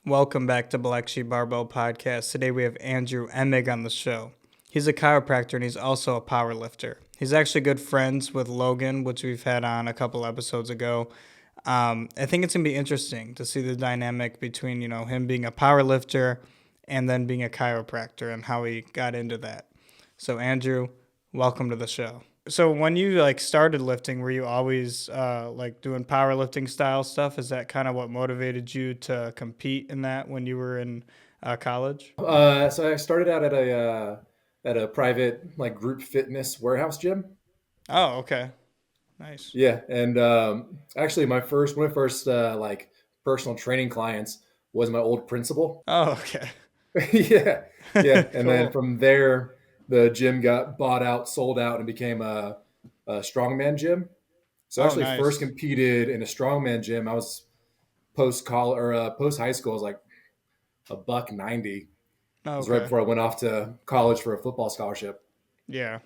Welcome back to Blacksheep Barbell Podcast. Today we have Andrew Emig on the show. He's a chiropractor and he's also a powerlifter. He's actually good friends with Logan, which we've had on a couple episodes ago. I think it's going to be interesting to see the dynamic between, him being a powerlifter and then being a chiropractor and how he got into that. So Andrew, welcome to the show. So when you started lifting, were you always doing powerlifting style stuff? Is that kind of what motivated you to compete in that when you were in college? So I started out at a private group fitness warehouse gym. Oh, okay. Nice. Yeah, and actually one of my first personal training clients was my old principal. Oh, okay. Yeah, yeah, and then Cool. from there the gym got bought out, sold out, and became a strongman gym. So I Oh, actually first nice. competed in a strongman gym. I was post college or post high school. I was like a buck 90. It was right Okay. before I went off to college for a football scholarship. Yeah.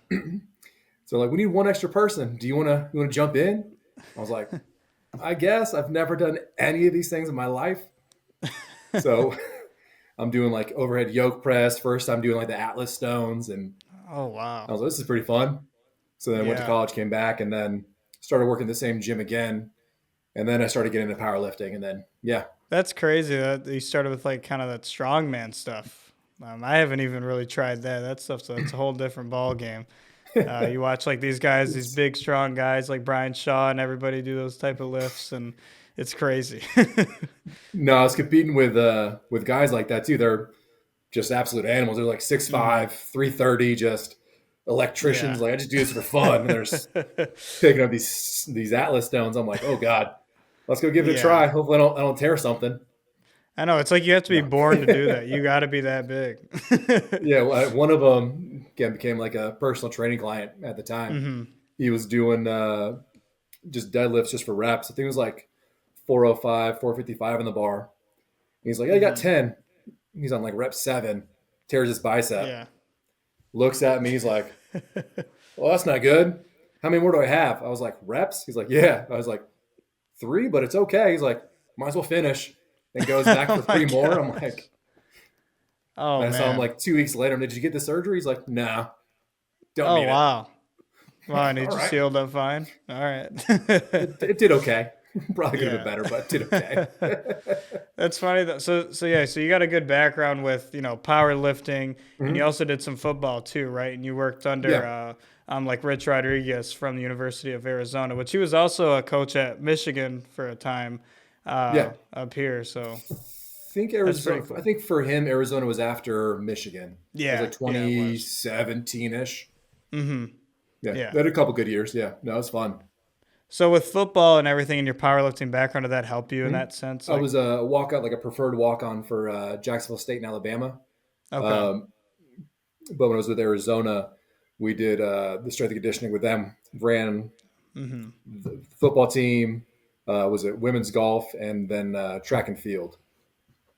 So like, we need one extra person. Do you wanna jump in? I was like, I guess I've never done any of these things in my life. So I'm doing like overhead yoke press. First I'm doing like the Atlas stones, and Oh, I wow. was like, this is pretty fun. So then I went to Yeah. college, came back, and then started working the same gym again. And then I started getting into powerlifting, and then yeah. That's crazy that you started with kind of that strongman stuff. I haven't even really tried that. That's a whole different ball game. You watch these guys, these It's, big, strong guys like Brian Shaw and everybody do those type of lifts, and it's crazy. no, I was competing with guys like that too. They're just absolute animals. They're like Hmm. 6'5", 330, just electricians. Yeah. Like, I just do this for fun. And they're just picking up these Atlas stones. I'm like, oh God, let's go give it a Yeah. try. Hopefully I don't tear something. I know. It's like you have to be No. born to do that. You got to be that big. Yeah, one of them again became like a personal training client at the time. Hmm. He was doing just deadlifts just for reps. I think it was like 405, 455 in the bar. He's like, I got Hmm. 10. He's on like rep 7, tears his bicep, Yeah. looks at me. He's like, well, that's not good. How many more do I have? I was like, reps? He's like, yeah. I was like, 3, but it's okay. He's like, might as well finish. And goes back for Oh my 3 more. I'm gosh. like, Oh and I saw him man. like 2 weeks later. Did you get the surgery? He's like, nah, don't Oh need it. wow. Wow, and he All just right. healed up fine. All right. It did okay. Probably could have been Yeah. better, but it did okay. That's funny though. So yeah, so you got a good background with, powerlifting, and you Mhm. also did some football too, right? And you worked under Yeah. Rich Rodriguez from the University of Arizona, which he was also a coach at Michigan for a time Yeah. up here. So think that's pretty Arizona. I cool. think for him, Arizona was after Michigan. It was Yeah, like yeah, it was. 2017 ish. Mm-hmm. Yeah, Yeah. they had a couple good years. Yeah, no, it was fun. So with football and everything in your powerlifting background, did that help you in Mhm. that sense? I was a walk on, like a preferred walk on for Jacksonville State in Alabama. Okay. Um, but when I was with Arizona, we did the strength and conditioning with them. Ran Mm-hmm. the football team, was it women's golf, and then track and field.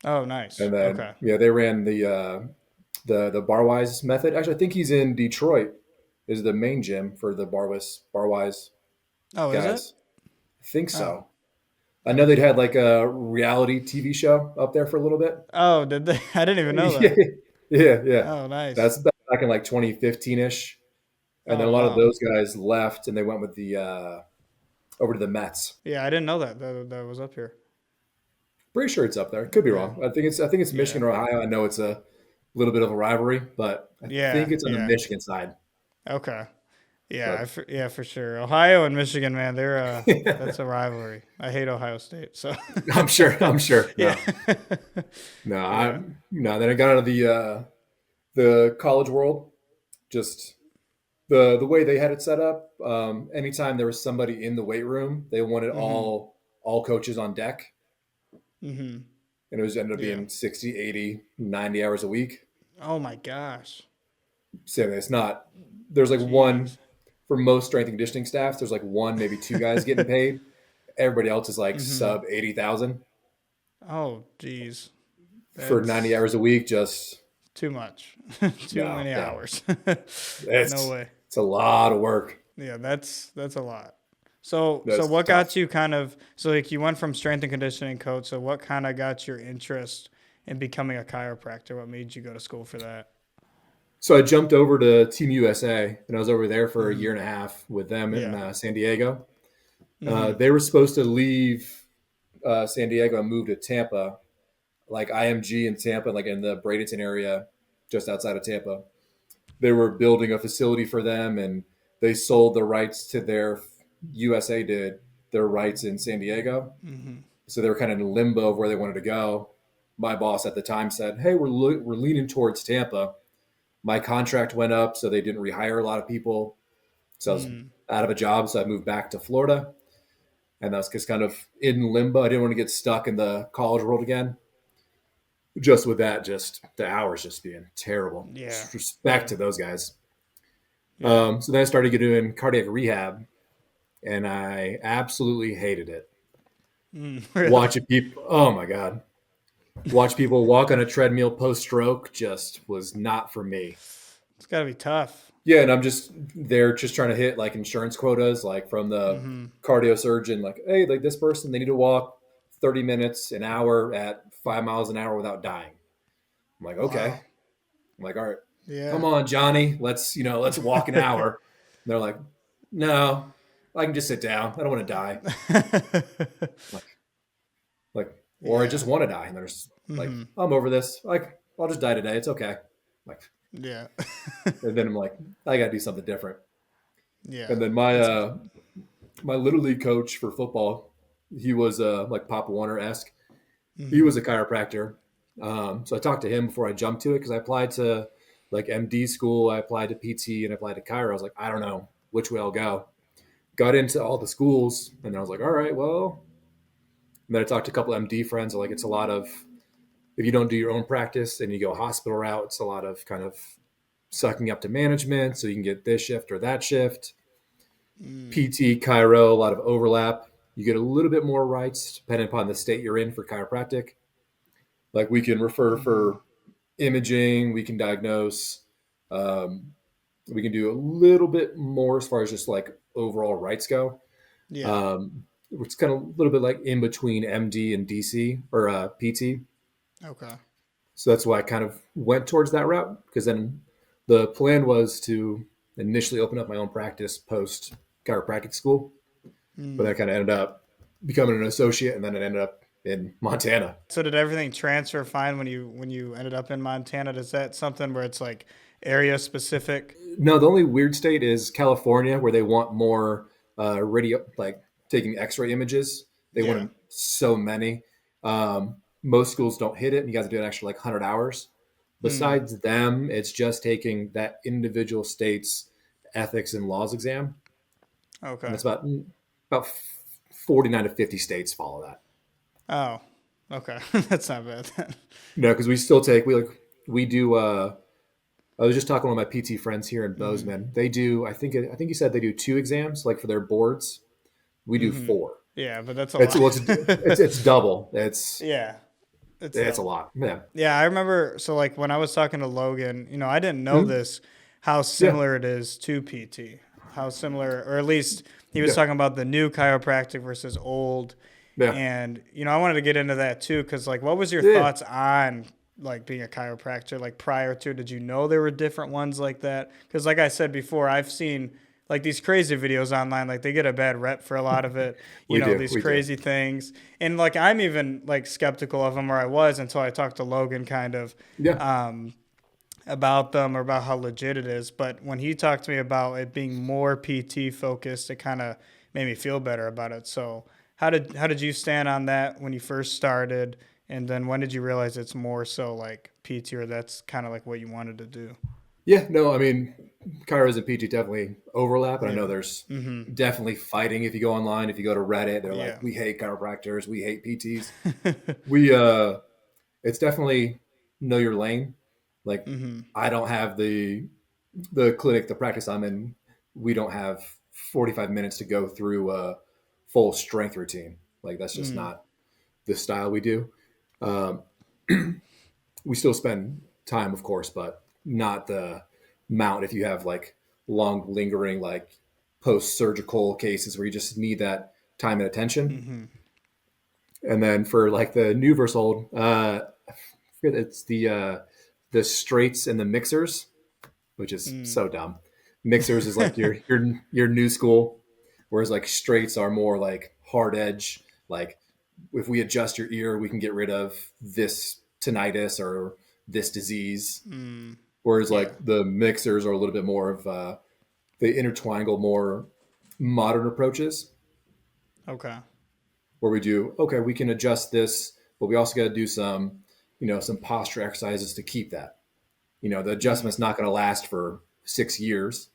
Oh, nice. And then Okay. yeah, they ran the Barwise method. Actually, I think he's in Detroit. Is the main gym for the Barwise Oh, is it? guys. I think Oh. so. I know they'd had like a reality TV show up there for a little bit. Oh, did they? I didn't even know Yeah, that. yeah, yeah. Oh, nice. That's back in like 2015 ish, and then a Oh, lot of wow. those guys left and they went with the over to the Mets. Yeah, I didn't know that was up here. Pretty sure it's up there. Could be Yeah. wrong. I think it's Yeah. Michigan or Ohio. I know it's a little bit of a rivalry, but I Yeah. think it's on the Yeah. Michigan side. Okay. Yeah. But Yeah, for sure. Ohio and Michigan, man, that's a rivalry. I hate Ohio State. So. I'm sure. I'm sure. Yeah. No, no. Yeah. No. Then I got out of the college world. Just the way they had it set up. Anytime there was somebody in the weight room, they wanted Mhm. all coaches on deck, Mhm. and it was ended up Yeah. being 60, 80, 90 hours a week. Oh my gosh. So it's not. There's like one Jeez. for most strength and conditioning staffs. There's like one, maybe two guys getting paid. Everybody else is like Mhm. sub 80,000 Oh, geez. for 90 That's hours a week. Just too much. Too no, many no. hours. No It's way. it's a lot of work. Yeah, that's a lot. So That's what got tough. you kind of so like you went from strength and conditioning coach. So what kind of got your interest in becoming a chiropractor? What made you go to school for that? So I jumped over to Team USA, and I was over there for a Mm-hmm. year and a half with them in Yeah. San Diego. Mm-hmm. They were supposed to leave San Diego and move to Tampa, like IMG in Tampa, like in the Bradenton area, just outside of Tampa. They were building a facility for them, and they sold the rights to their USA did their rights in San Diego. Mm-hmm. So they were kind of in limbo of where they wanted to go. My boss at the time said, "Hey, we're leaning towards Tampa." My contract went up, so they didn't rehire a lot of people. So I was Mm. out of a job, so I moved back to Florida, and that was just kind of in limbo. I didn't want to get stuck in the college world again. Just with that, just the hours just being terrible. Yeah. Just respect Yeah. to those guys. Yeah. So then I started doing cardiac rehab, and I absolutely hated it. Mm, really? Watching people, oh my god, watch people walk on a treadmill post stroke just was not for me. It's got to be tough. Yeah, and I'm just they're just trying to hit like insurance quotas, like from the Mm-hmm. cardio surgeon, like, hey, like this person, they need to walk 30 minutes, an hour at 5 miles an hour without dying. I'm like, okay. Wow. I'm like, all right, come Yeah. on, Johnny, let's walk an hour. And they're like, no, I can just sit down. I don't want to die. Like, like, or I Yeah. just want to die. And they're just like, Mm-hmm. I'm over this. Like, I'll just die today. It's okay. Like, Yeah. and then I'm like, I got to do something different. Yeah. And then my That's my little league coach for football, he was like Pop Warner esque. He mm-hmm. was a chiropractor. So I talked to him before I jumped to it because I applied to like MD school, I applied to PT, and I applied to chiro. I was like, I don't know which way I'll go. Got into all the schools, and I was like, all right, well. And then I talked to a couple MD friends. Like, it's a lot of if you don't do your own practice and you go hospital route, it's a lot of kind of sucking up to management so you can get this shift or that shift. Mm. PT, chiro, a lot of overlap. You get a little bit more rights depending upon the state you're in for chiropractic. Like we can refer Mm-hmm. for imaging, we can diagnose, um, we can do a little bit more as far as just like overall rights go. Yeah. Um, it's kind of a little bit like in between MD and DC or PT. Okay. So that's why I kind of went towards that route because then the plan was to initially open up my own practice post chiropractic school, but Mm. I kind of ended up becoming an associate, and then it ended up in Montana. So did everything transfer fine when you ended up in Montana? Is that something where it's like area specific? No, the only weird state is California, where they want more radio, like taking X-ray images. They Yeah. want so many. Most schools don't hit it, and you got to do an extra like 100 hours. Mm. Besides them, it's just taking that individual state's ethics and laws exam, and Okay. it's about 49 to 50 states follow that. Oh. Okay. That's not bad then. No, because we still take we do. I was just talking with my PT friends here in Mm-hmm. Bozeman. They do. I think you said they do 2 exams, like for their boards. We do Mm-hmm. 4. Yeah, but that's a It's lot. well, it's double. It's Yeah. It's it's a double. lot. Yeah. Yeah, I remember. So, like, when I was talking to Logan, I didn't know Mhm. this, how Yeah. similar it is to PT. How similar, or at least he was Yeah. talking about the new chiropractic versus old. Yeah. And, I wanted to get into that too, because, like, what was your Yeah. thoughts on, like, being a chiropractor? Like, prior to, did you know there were different ones like that? Because, like I said before, I've seen, like, these crazy videos online. Like, they get a bad rep for a lot of it, We do. these We do. crazy things. And, like, I'm even, like, skeptical of them, or I was until I talked to Logan kind of Yeah. um, about them or about how legit it is. But when he talked to me about it being more PT focused, it kind of made me feel better about it. So how did you stand on that when you first started? And then when did you realize it's more so like PT, or that's kind of like what you wanted to do? Yeah. No, I mean, chiros and PT definitely overlap, and I know Yeah. there's Mm-hmm. definitely fighting. If you go online, if you go to Reddit, they're like, Yeah. "We hate chiropractors. We hate PTs." We it's definitely know your lane. Like, Mm-hmm. I don't have the clinic, the practice I'm in. We don't have 45 minutes to go through a full strength routine. Like, that's just Mm. not the style we do. Um, we still spend time, of course, but not the amount. If you have like long lingering like post-surgical cases where you just need that time and attention. Mm-hmm. And then for like the new versus old, I forget, it's the straights and the mixers, which is so dumb. Mixers is like your new school, whereas like straights are more like hard edge. Like if we adjust your ear, we can get rid of this tinnitus or this disease. Whereas Yeah. like the mixers are a little bit more of they intertwingle more modern approaches Okay. where we do, okay, we can adjust this, but we also got to do some, some posture exercises to keep that. The adjustment's not going to last for 6 years.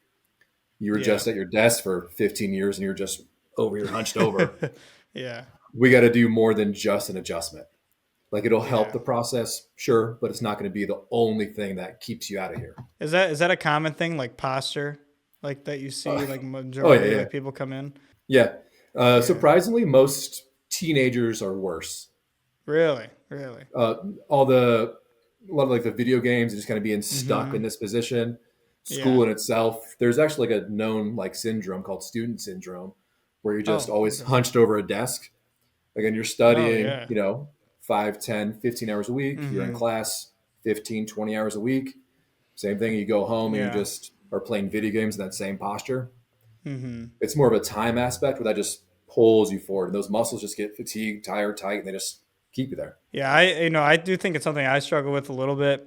You Yeah. adjust at your desk for 15 years and you're just over here hunched over. Yeah. We got to do more than just an adjustment. Like it'll help Yeah. the process, sure, but it's not going to be the only thing that keeps you out of here. Is that a common thing, like posture, like that you see, like Oh yeah, majority yeah, like people come in? yeah. Yeah. Surprisingly, most teenagers are worse. Really? Really? All the a lot of like the video games and just kind of being stuck in Mm-hmm. this position. School Yeah. in itself, there's actually like a known like syndrome called student syndrome, where you're just Oh, always okay. hunched over a desk. Again, you're Oh, studying, yeah. 5, 10, 15 hours a week. You're in Mm-hmm. class 15, 20 hours a week. Same thing. You go home and you Yeah. just are playing video games in that same posture. Mm-hmm. It's more of a time aspect where that just pulls you forward. And those muscles just get fatigued, tired, tight, and they just keep you there. Yeah, I do think it's something I struggle with a little bit.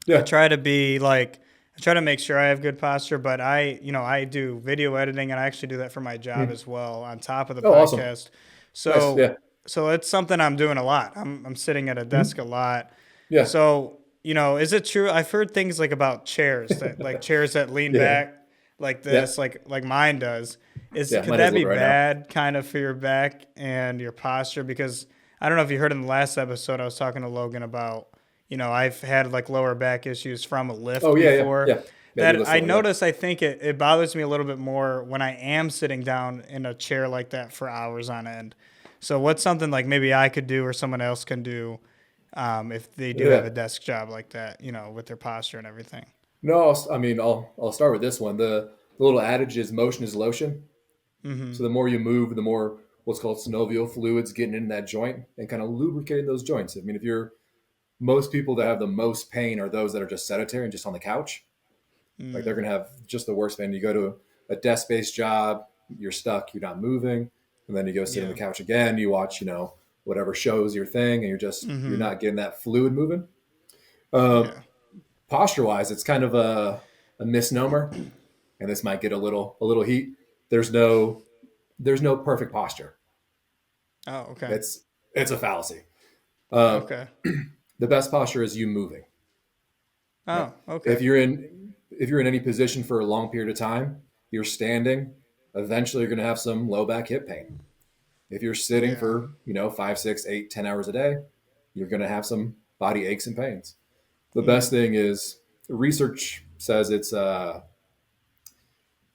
I Yeah. try to be like, I try to make sure I have good posture, but I do video editing and I actually do that for my job Mm. as well on top of the Oh, awesome. podcast. Nice. So, Yeah. so it's something I'm doing a lot. I'm sitting at a desk Mhm. a lot. Yeah. So, is it true? I've heard things like about chairs that like chairs that lean Yeah. back like Yeah. this, like mine does. Yeah. Could Mine is that a be little right now. bad kind of for your back and your posture? Because I don't know if you heard in the last episode, I was talking to Logan about, I've had like lower back issues from a lift Oh, yeah. Yeah. before. Yeah. Yeah. I do That listen I a lot. Yeah. notice, I think it bothers me a little bit more when I am sitting down in a chair like that for hours on end. So what's something like maybe I could do or someone else can do if they do have Yeah. a desk job like that, with their posture and everything? No, I mean, I'll start with this one. The little adage is motion is lotion. Mm-hmm. So the more you move, the more what's called synovial fluids getting in that joint and kind of lubricating those joints. I mean, if you're most people that have the most pain are those that are just sedentary and just on the couch. Like they're going to have just the worst pain. You go to a desk-based job, you're stuck, you're not moving, and then you go sit on the Yeah. couch again. You watch, whatever shows your thing, and you're Mm-hmm. not getting that fluid moving. Um, Yeah. Posture-wise, it's kind of a misnomer, and this might get a little heat. There's no there's no perfect posture. Oh, okay. It's a fallacy. Uh, Okay. the best posture is you moving. Right? Oh, If okay. you're in any position for a long period of time, you're standing. Eventually, you're going to have some low back hip pain. If you're sitting Yeah. for 5, 6, 8, 10 hours a day, you're going to have some body aches and pains. The best Mm-hmm. thing is research says it's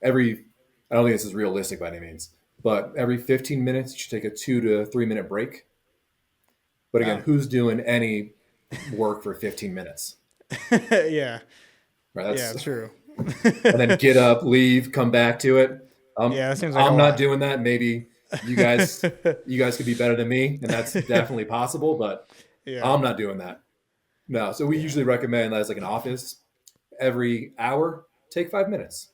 every. I don't think this is realistic by any means, but every 15 minutes you should take a 2 to 3 minute break. But again, Oh. who's doing any work for 15 minutes? Yeah. Right. Yeah, That's true. and then get up, leave, come back to it. Yeah, that seems like a I'm not lot. doing that. Maybe you guys you guys could be better than me, and that's definitely possible, but Yeah. I'm not doing that. No. So we Yeah. usually recommend as like an office every hour, take 5 minutes.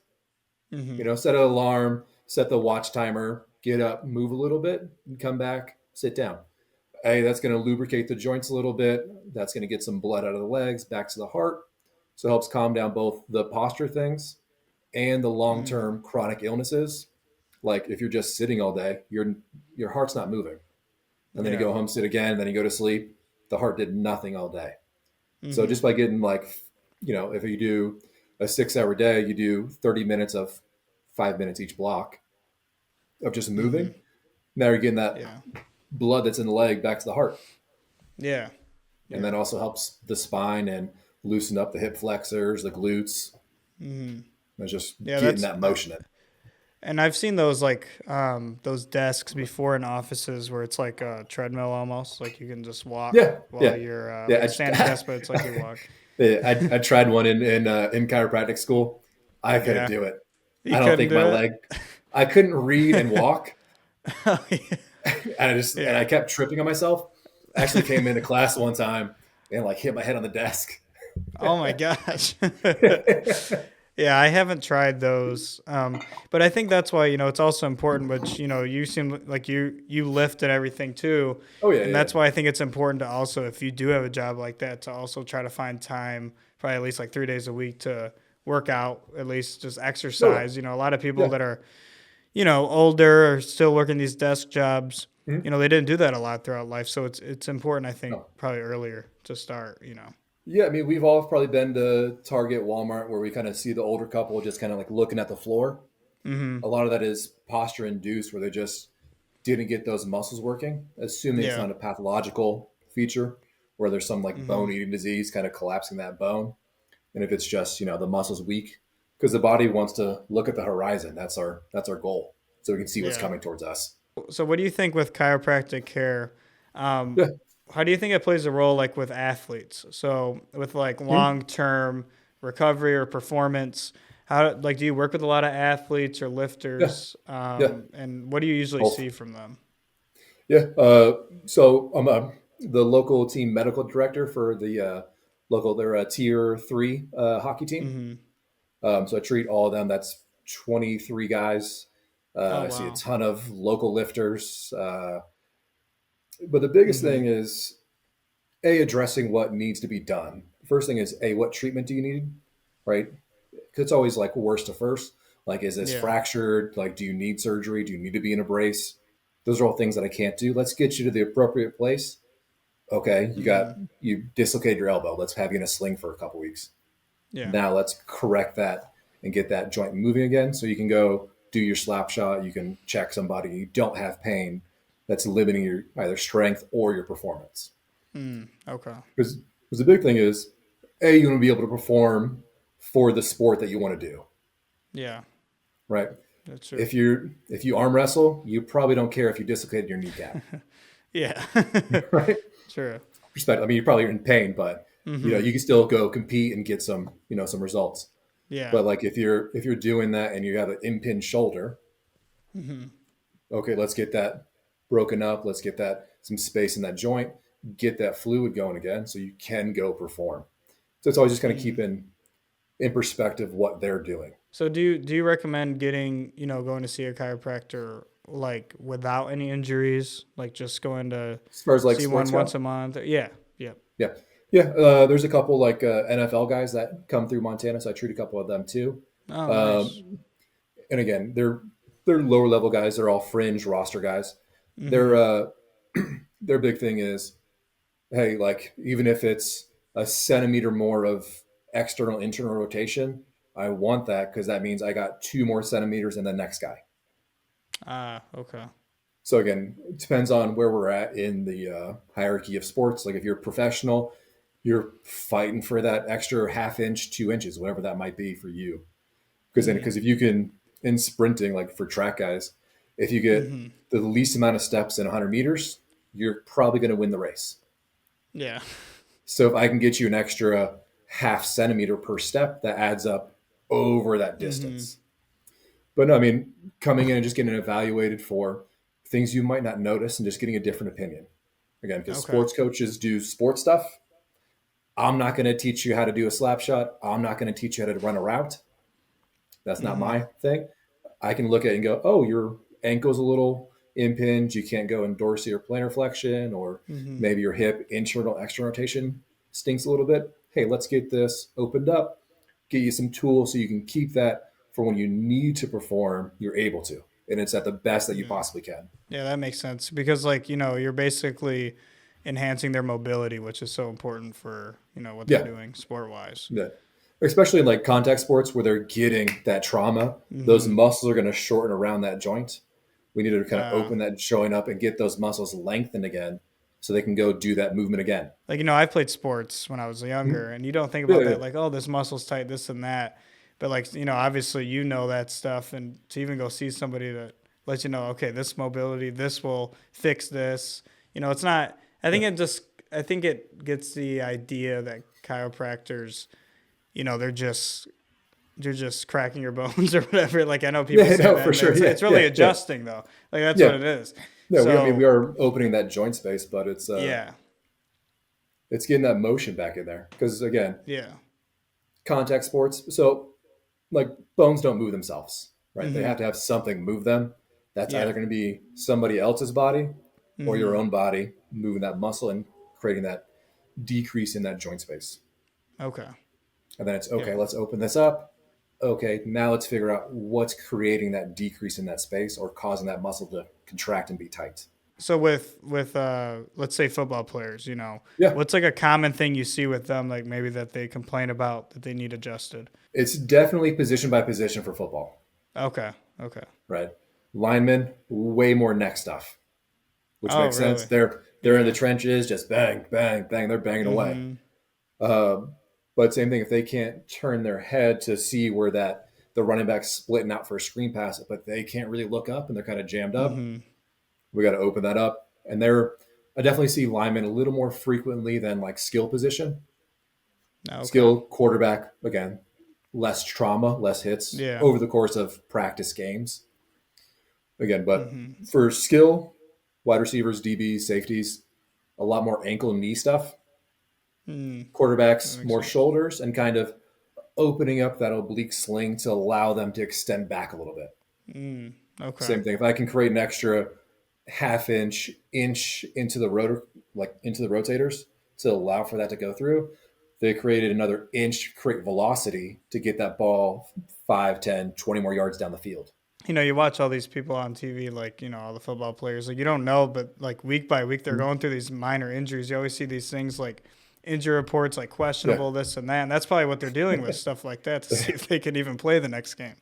Mm-hmm. Set an alarm, set the watch timer, get up, move a little bit, and come back, sit down. Hey, that's going to lubricate the joints a little bit. That's going to get some blood out of the legs, back to the heart. So it helps calm down both the posture things and the Mm-hmm. long-term chronic illnesses. Like if you're just sitting all day, your heart's not moving. And then you Yeah. go home, sit again, and then you go to sleep. The heart did nothing all day. So Mm-hmm. just by getting if you do a 6 hour day, you do 30 minutes of 5 minutes each block of just Mm-hmm. moving. Now you're getting that Yeah. blood that's in the leg back to the heart. Yeah. And Yeah. that also helps the spine and loosen up the hip flexors, the glutes. Mm-hmm. It's just Yeah, getting that's that motion in. and I've seen those like those desks before in offices where it's like a treadmill almost, like you can just walk Yeah, while yeah, you're like a standing yeah. desk, but it's like you walk. I tried one in chiropractic school. I couldn't Yeah. do it. You I don't couldn't think do my it? leg. I couldn't read and walk. Oh, yeah. And I Yeah. kept tripping on myself. I actually came into class one time and like hit my head on the desk. Oh my gosh. Yeah, I haven't tried those. But I think that's why, it's also important, which, you seem like you lift and everything too. Oh yeah, And yeah, that's why I think it's important to also, if you do have a job like that, to also try to find time, probably at least like 3 days a week to work out, at least just oh yeah, exercise. A lot of people yeah. that are, older or still working these desk jobs, Mhm. they didn't do that a lot throughout life. So it's important, I think, No. probably earlier to start. Yeah, I mean, we've all probably been to Target, Walmart, where we kind of see the older couple just kind of like looking at the floor. Mm-hmm. A lot of that is posture induced, where they just didn't get those muscles working, assuming it's Yeah. not a pathological feature where there's some like Mm-hmm. bone eating disease kind of collapsing that bone. And if it's just, the muscle's weak, because the body wants to look at the horizon. That's our goal. So we can see what's Yeah. coming towards us. So what do you think with chiropractic care? Um, Yeah. how do you think it plays a role like with athletes? So with like Mhm. long-term recovery or performance, how like do you work with a lot of athletes or Yeah. lifters? Yeah. And what do you usually Both. see from them? Yeah. So I'm the local team medical director for the they're a tier three hockey team. Mm-hmm. So I treat all of them. That's 23 guys. Oh I see a wow. ton of local lifters. But the biggest Mm-hmm. thing is addressing what needs to be done. First thing is what treatment do you need, right? 'Cause it's always like worst to first. Like, is this Yeah. fractured? Like, do you need surgery? Do you need to be in a brace? Those are all things that I can't do. Let's get you to the appropriate place. Okay, Mm-hmm. you dislocated your elbow. Let's have you in a sling for a couple weeks. Yeah. Now let's correct that and get that joint moving again, so you can go do your slap shot. You can check somebody. You don't have pain that's limiting your either strength or your performance. Okay. Because the big thing is, you want to be able to perform for the sport that you want to do, Yeah. right? That's true. If you arm wrestle, you probably don't care if you dislocated your kneecap, Yeah. right? True. Respect. I mean, you're probably in pain, but Mm-hmm. you can still go compete and get some results. Yeah. But like if you're doing that and you have an impinged shoulder, Mm-hmm. okay, let's get that broken up. Let's get that some space in that joint, get that fluid going again, so you can go perform. So it's always just kind of Mm. keeping in perspective what they're doing. So do you recommend getting, going to see a chiropractor like without any injuries, like just going to As far as like see sports one once go, a month? Yeah. Yep. yeah, yeah. There's a couple like NFL guys that come through Montana, so I treat a couple of them too. Oh, nice. Um, and again, they're lower level guys. They're all fringe roster guys. Their Mhm. their big thing is, hey, like even if it's a centimeter more of external internal rotation, I want that because that means I got 2 more centimeters than the next guy. Ah, okay. So again, it depends on where we're at in the hierarchy of sports. Like if you're professional, you're fighting for that extra half inch, 2 inches, whatever that might be for you. Mhm. Because if you can in sprinting, like for track guys, if you get Mhm. the least amount of steps in 100 meters, you're probably going to win the race. Yeah. So if I can get you an extra half centimeter per step, that adds up over that Mhm. distance. But no, I mean, coming in and just getting evaluated for things you might not notice and just getting a different opinion. Again, because Okay. sports coaches do sports stuff. I'm not going to teach you how to do a slap shot. I'm not going to teach you how to run a route. That's not Mhm. my thing. I can look at it and go, oh, your ankle's a little impinged. You can't go in dorsal or plantar flexion, or Mhm. maybe your hip internal external rotation stinks a little bit. Hey, let's get this opened up, get you some tools so you can keep that for when you need to perform, you're able to. And it's at the best that you Yeah. possibly can. Yeah, that makes sense because like, you're basically enhancing their mobility, which is so important for, what they're Yeah. doing sport-wise. Yeah. Especially in like contact sports where they're getting that trauma, those Mhm. muscles are going to shorten around that joint. We need to kind of Uh open that joint up and get those muscles lengthened again so they can go do that movement again. like, I played sports when I was Mhm. younger, and you don't think Yeah, about yeah, that like, oh, this muscle's tight, this and that. But like, obviously that stuff, and to even go see somebody that lets you know, okay, this mobility, this will fix this. It's not. yeah, I think it gets the idea that chiropractors, they're just you're just cracking your bones or whatever. Like I know people Yeah, say no, that. for And sure. it's really adjusting though. Like that's what Yeah. it is. No, we So are opening that joint space, but yeah, it's getting that motion back in there. Because again, yeah, contact sports, so like bones don't move themselves, right? They mm-hmm. have to have something move them. That's either Yeah, going to be somebody else's body or your mm-hmm. own body moving that muscle and creating that decrease in that joint space. Okay, And then it's yeah. okay, let's open this up. Okay, now let's figure out what's creating that decrease in that space or causing that muscle to contract and be tight. So with let's say football players, Yeah, what's like a common thing you see with them, like maybe that they complain about that they need adjusted? it's definitely position by position for football, Okay, okay. right? Linemen, way more neck stuff, which Oh, makes sense. really? They're in the Yeah. trenches, just bang, bang, bang. They're banging away. Mm-hmm. Um, but same thing if they can't turn their head to see where that the running back's splitting out for a screen pass, but they can't really look up and they're kind of jammed up. Mm-hmm. We got to open that up. And I definitely see linemen a little more frequently than like skill position. Okay. Skill quarterback again, less trauma, less hits Yeah. over the course of practice games. Again, but Mm-hmm. for skill, wide receivers, DBs, safeties, a lot more ankle and knee stuff. Mm, that Quarterbacks, makes more sense. shoulders, and kind of opening up that oblique sling to allow them to extend back a little bit. Okay. Same thing. If I can create an extra half inch into the rotor, like into the rotators to allow for that to go through, they created another inch, create velocity to get that ball 5, 10, 20 more yards down the field. You watch all these people on TV, like, all the football players, like, you don't know, but like week by week, they're Mhm. going through these minor injuries. You always see these things like injury reports, like Yeah, questionable, this and that. And that's probably what they're dealing with, stuff like that, to see if they can even play the next game.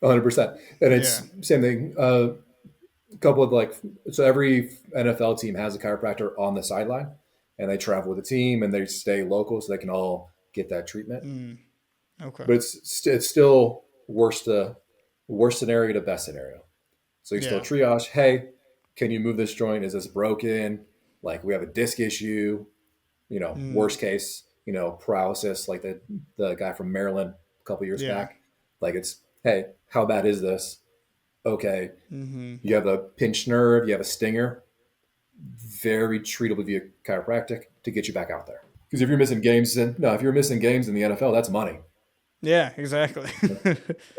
100%. And Yeah. it's same thing. A couple of so every NFL team has a chiropractor on the sideline, and they travel with the team and they stay local so they can all get that treatment. Mm, okay. But it's still worst scenario to best scenario. So you still Yeah. triage. Hey, can you move this joint? Is this broken? Like we have a disc issue. Mm, Worst case, paralysis, like the guy from Maryland a couple years yeah. back. Like it's hey, how bad is this? Okay, Mm-hmm. you have a pinched nerve, you have a stinger. Very treatable via chiropractic to get you back out there. Because if you're missing games in the NFL, that's money. Yeah, exactly.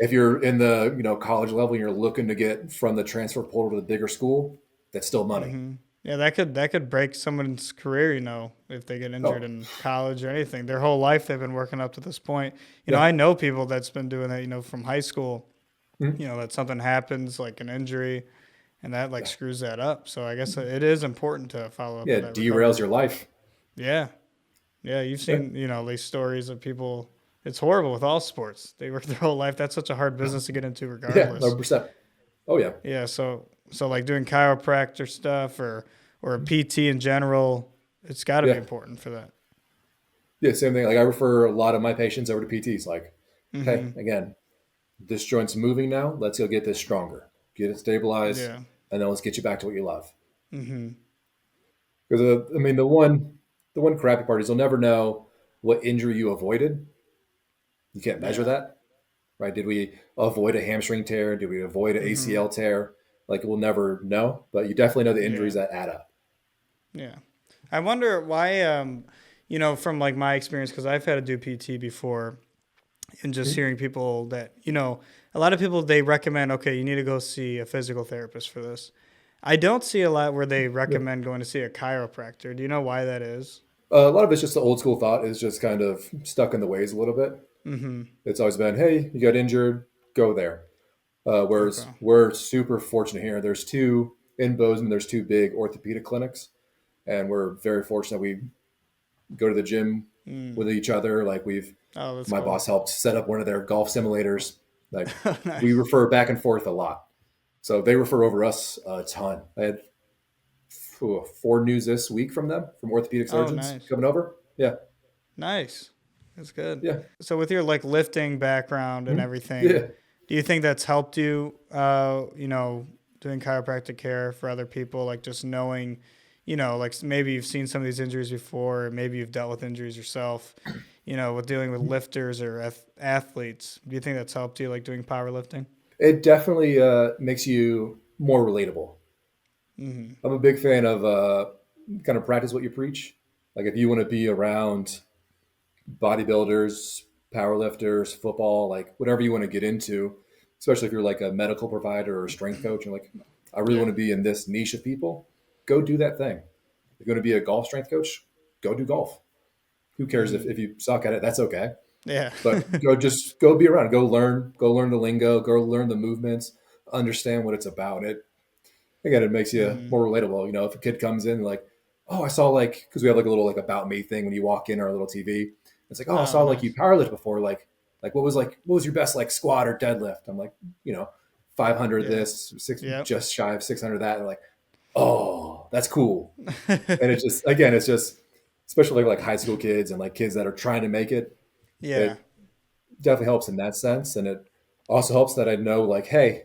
If you're in the college level and you're looking to get from the transfer portal to the bigger school, that's still money. hmm Yeah, that could break someone's career, if they get injured Oh, in college or anything. Their whole life they've been working up to this point. yeah. I know people that's been doing that, from high school, Mhm. that something happens like an injury and that like Yeah. screws that up. So I guess it is important to follow up Yeah, with it that derails recovery. your life. Yeah. Yeah, you've Yeah, seen, these stories of people. It's horrible with all sports. They work their whole life. That's such a hard business to get into yeah, regardless. 100%. Oh yeah, Yeah, so like doing chiropractor stuff or PT in general, it's got to be yeah, important for that. yeah. Same thing. Like I refer a lot of my patients over to PTs. Like, hey, Mhm. again, this joint's moving now. Let's go get this stronger, get it stabilized, Yeah. and then let's get you back to what you love. Mhm. Because I mean, the one crappy part is you'll never know what injury you avoided. You can't measure Yeah. that, right? Did we avoid a hamstring tear? Did we avoid an Mhm. ACL tear? Like we'll never know, but you definitely know the injuries Yeah. that add up. Yeah. I wonder why from like my experience cuz I've had to do PT before and just Mhm. hearing people that, a lot of people they recommend okay, you need to go see a physical therapist for this. I don't see a lot where they Yeah. recommend going to see a chiropractor. Do you know why that is? A lot of it's just the old school thought is just kind of stuck in the ways a little bit. Mhm. It's always been, hey, you got injured, go there. Whereas Okay. we're super fortunate here. There's two in Bozeman. There's two big orthopedic clinics, and we're very fortunate. We go to the gym Mm. with each other. Like Oh, that's my cool. boss helped set up one of their golf simulators. Like we Nice. refer back and forth a lot. So they refer over us a ton. I had 4 news this week from them, from orthopedic Oh, surgeons nice. coming over. Yeah, Nice. That's good. yeah, So with your like lifting background and mhm, everything, yeah. do you think that's helped you doing chiropractic care for other people, like just knowing, like maybe you've seen some of these injuries before, or maybe you've dealt with injuries yourself, with dealing with lifters or athletes. Do you think that's helped you, like doing powerlifting? It definitely makes you more relatable. Mm-hmm. I'm a big fan of kind of practice what you preach. Like if you want to be around bodybuilders, powerlifters, football, like whatever you want to get into, especially if you're like a medical provider or a strength coach, you're like, I really Yeah. want to be in this niche of people, go do that thing. If you're going to be a golf strength coach, go do golf. Who cares Mm-hmm. if you suck at it? That's okay. Yeah. But go be around, go learn the lingo, go learn the movements, understand what it's about. Again, it makes you Mm-hmm. more relatable. If a kid comes in like, oh, I saw like, because we have like a little like about me thing when you walk in our little TV. It's like, oh, I Oh, saw like you nice. powerlift before. Like what was your best like squat or deadlift? I'm like, 500 Yeah. this, six Yep. just shy of 600 that. And like, oh, that's cool. And it's just especially like high school kids and like kids that are trying to make it. Yeah. It definitely helps in that sense, and it also helps that I know like, hey,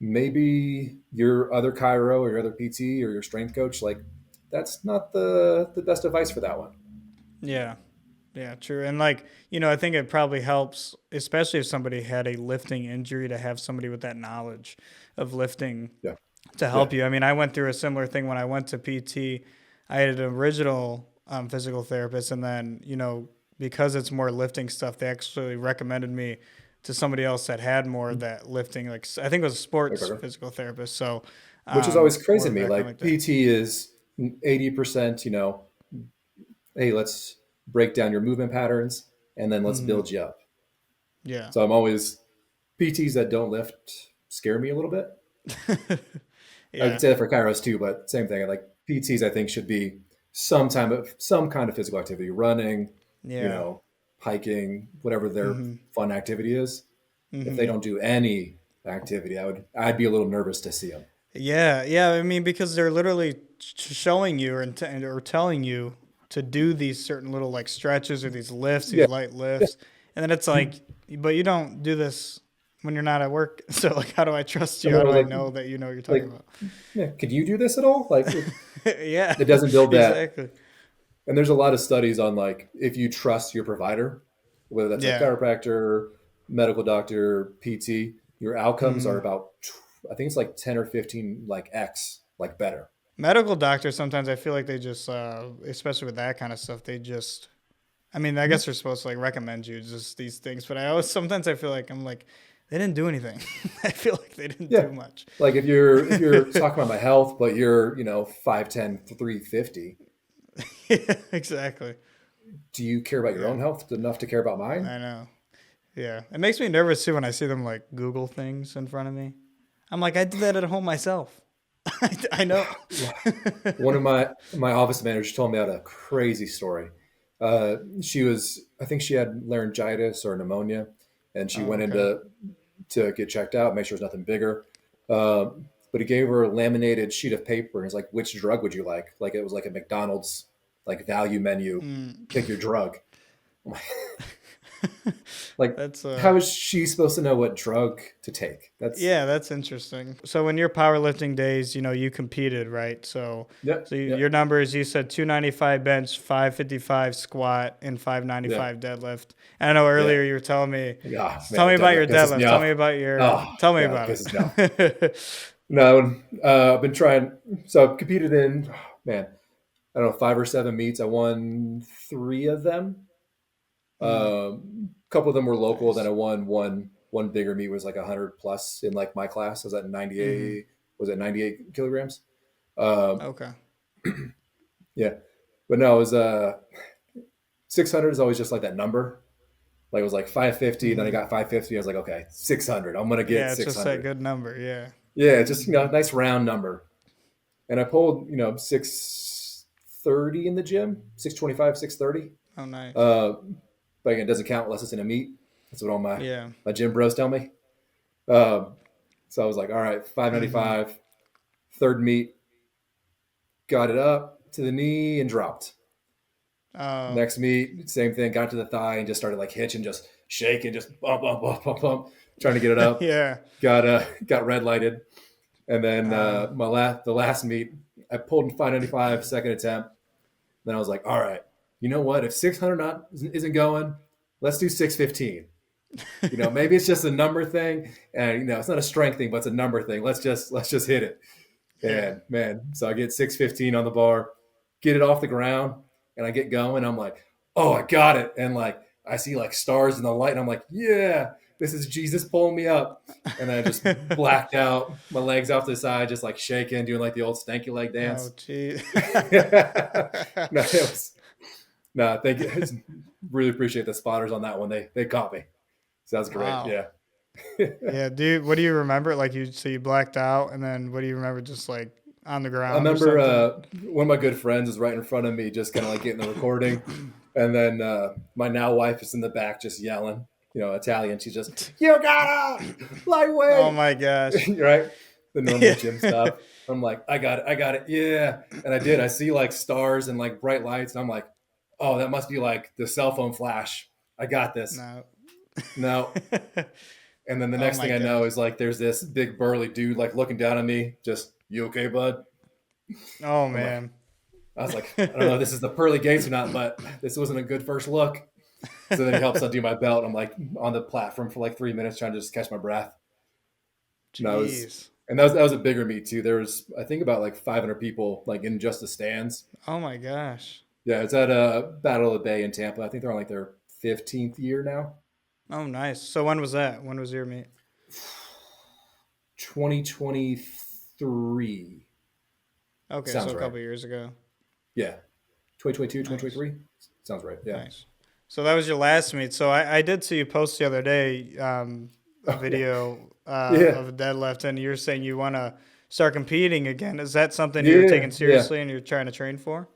maybe your other Cairo or your other PT or your strength coach, like that's not the best advice for that one. Yeah. Yeah, true. And like, I think it probably helps, especially if somebody had a lifting injury, to have somebody with that knowledge of lifting Yeah, to yeah, help you. I mean, I went through a similar thing when I went to PT. I had an original physical therapist, and then, because it's more lifting stuff, they actually recommended me to somebody else that had more of that lifting. Like, I think it was a like, sports okay. physical therapist. So, Which is always more crazy to of a me. background Like like that. PT is 80%. Hey, let's break down your movement patterns and then let's Hmm. build you up. Yeah. So I'm always PTs that don't lift scare me a little bit. I Yeah. could say that for Kairos too, but same thing. Like PTs, I think should be some kind of physical activity, running, you Yeah. know, hiking, whatever their Hmm. fun activity is. If they Hmm. don't do any activity, I'd be a little nervous to see them. Yeah, yeah. I mean, because they're literally showing you or telling you to do these certain little like stretches or these lifts, Yeah, these light yeah. lifts, and then it's like, but you don't do this when you're not at work. So like, how do I trust you? And then How I do was I like, know that you know what you're talking like, about? yeah, could you do this at all? Like, Yeah, it doesn't build that. exactly. And there's a lot of studies on like if you trust your provider, whether that's a Yeah. chiropractor, medical doctor, PT, your outcomes are Hmm. about, I think it's like 10 or 15 like X, like better. Medical doctors sometimes I feel like they just, especially with that kind of stuff, they just. I mean, I Mhm. guess they're supposed to like recommend you just these things, but I always sometimes I feel like I'm like they didn't do anything. I feel like they didn't Yeah. do much. Like if you're talking about my health, but you're, 5'10", 350, Yeah, exactly. do you care about your Yeah, own health enough to care about mine? I know. Yeah, it makes me nervous too when I see them like Google things in front of me. I'm like, I did that at home myself. I know. One of my office managers told me about a crazy story. I think she had laryngitis or pneumonia, and she Oh, went in okay. to get checked out, make sure there's nothing bigger. But he gave her a laminated sheet of paper, and he's like, "Which drug would you like?" Like it was like a McDonald's like value menu. Mm. Pick your drug. Like, That's how is she supposed to know what drug to take? That's Yeah, that's interesting. So in your powerlifting days, you competed, right? So yep, your yep, numbers, you said 295 bench, 555 squat, and yeah, 595 deadlift. And I know yeah. earlier you were telling me, Ah, tell man, me the about deadlift your pisses me deadlift. off. Tell me God, it about pisses me off. it. No, I've been trying. So I've competed in, man, I don't know, 5 or 7 meets. I won 3 of them. Mm, A couple of them were local. Then I nice. won one bigger meet was like 100 plus in like my class. I was at Hmm. 98. Was it 98 kilograms? Um, Okay. yeah, but no, it was 600 is always just like that number. Like it was like 550. Then I Hmm. got 550. I was like, okay, 600. I'm gonna get Yeah, it's just that 600. good number. Yeah. Yeah, just nice round number. And I pulled 630 in the gym, 625, 630. Oh, nice. Uh, but again, it doesn't count unless it's in a meet. That's what all Yeah. my gym bros tell me. Um, so I was like, all right, Hmm. 595, third meet, got it up to the knee and dropped. Oh, Next meet, same thing, got to the thigh and just started like hitching, just shaking, just bump, bump, bump, bump, bump, trying to get it up. yeah. Got red lighted. And then Uh, the last meet, I pulled 595 second attempt. Then I was like, all right, you know what? If 600 isn't going, let's do 615. Maybe it's just a number thing, and it's not a strength thing, but it's a number thing. Let's just hit it. Yeah. And man, so I get 615 on the bar, get it off the ground, and I get going. I'm like, oh, I got it. And like I see like stars in the light, and I'm like, yeah, this is Jesus pulling me up. And then I just blacked out, my legs off to the side, just like shaking, doing like the old stanky leg dance. Oh, geez. Thank you. Really appreciate the spotters on that one. They caught me. Sounds great. Wow. Yeah. Yeah, dude. What do you remember? Like you blacked out, and then what do you remember? Just like on the ground. I remember one of my good friends is right in front of me, just kind of like getting the recording, and then my now wife is in the back just yelling. Italian. She's just, you got it, lightweight. Oh my gosh. Right, the normal gym stuff. I'm like, I got it, yeah. And I did. I see like stars and like bright lights, and I'm like, oh, that must be like the cell phone flash. I got this. No. And then the next thing I know is like there's this big burly dude like looking down at me, just, you okay, bud? Oh man. I was like, I don't know if this is the pearly gates or not, but this wasn't a good first look. So then he helps undo my belt. I'm like on the platform for like 3 minutes trying to just catch my breath. Jeez. And that was a bigger meet too. There was, I think, about like 500 people like in just the stands. Oh my gosh. Yeah, it's at Battle of the Bay in Tampa. I think they're on like their 15th year now. Oh, nice. So when was that? When was your meet? 2023. Okay, Sounds so a right. couple years ago. Yeah. 2022, Nice. 2023. Sounds right. Yeah. Nice. So that was your last meet. So I did see you post the other day a video of a deadlift, and you're saying you want to start competing again. Is that something you're taking seriously and you're trying to train for?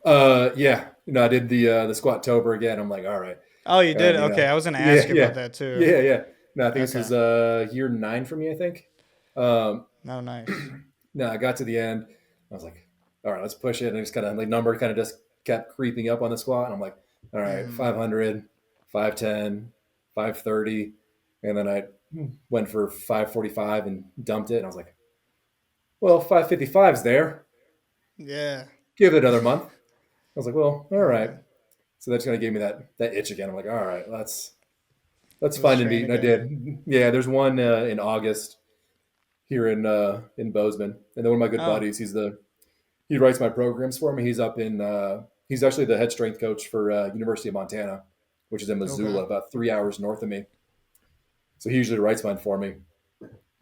Yeah. I did the squat tober again. I'm like, all right. Oh, you did? Okay, I was going to ask you about that too. Yeah. No, I think this was year 9 for me, I think. No, nice. No, I got to the end. I was like, all right, let's push it. And I just kind of, like, number kind of just kept creeping up on the squat. And I'm like, all right, 500, 510, 530. And then I went for 545 and dumped it. And I was like, well, 555's there. Yeah. Give it another month. I was like, well, all right. So that's kind of gave me that itch again. I'm like, all right, let's find a meet. And I did. Yeah, there's one in August here in Bozeman. And then one of my good buddies, he writes my programs for me. He's up in he's actually the head strength coach for University of Montana, which is in Missoula, about 3 hours north of me. So he usually writes mine for me.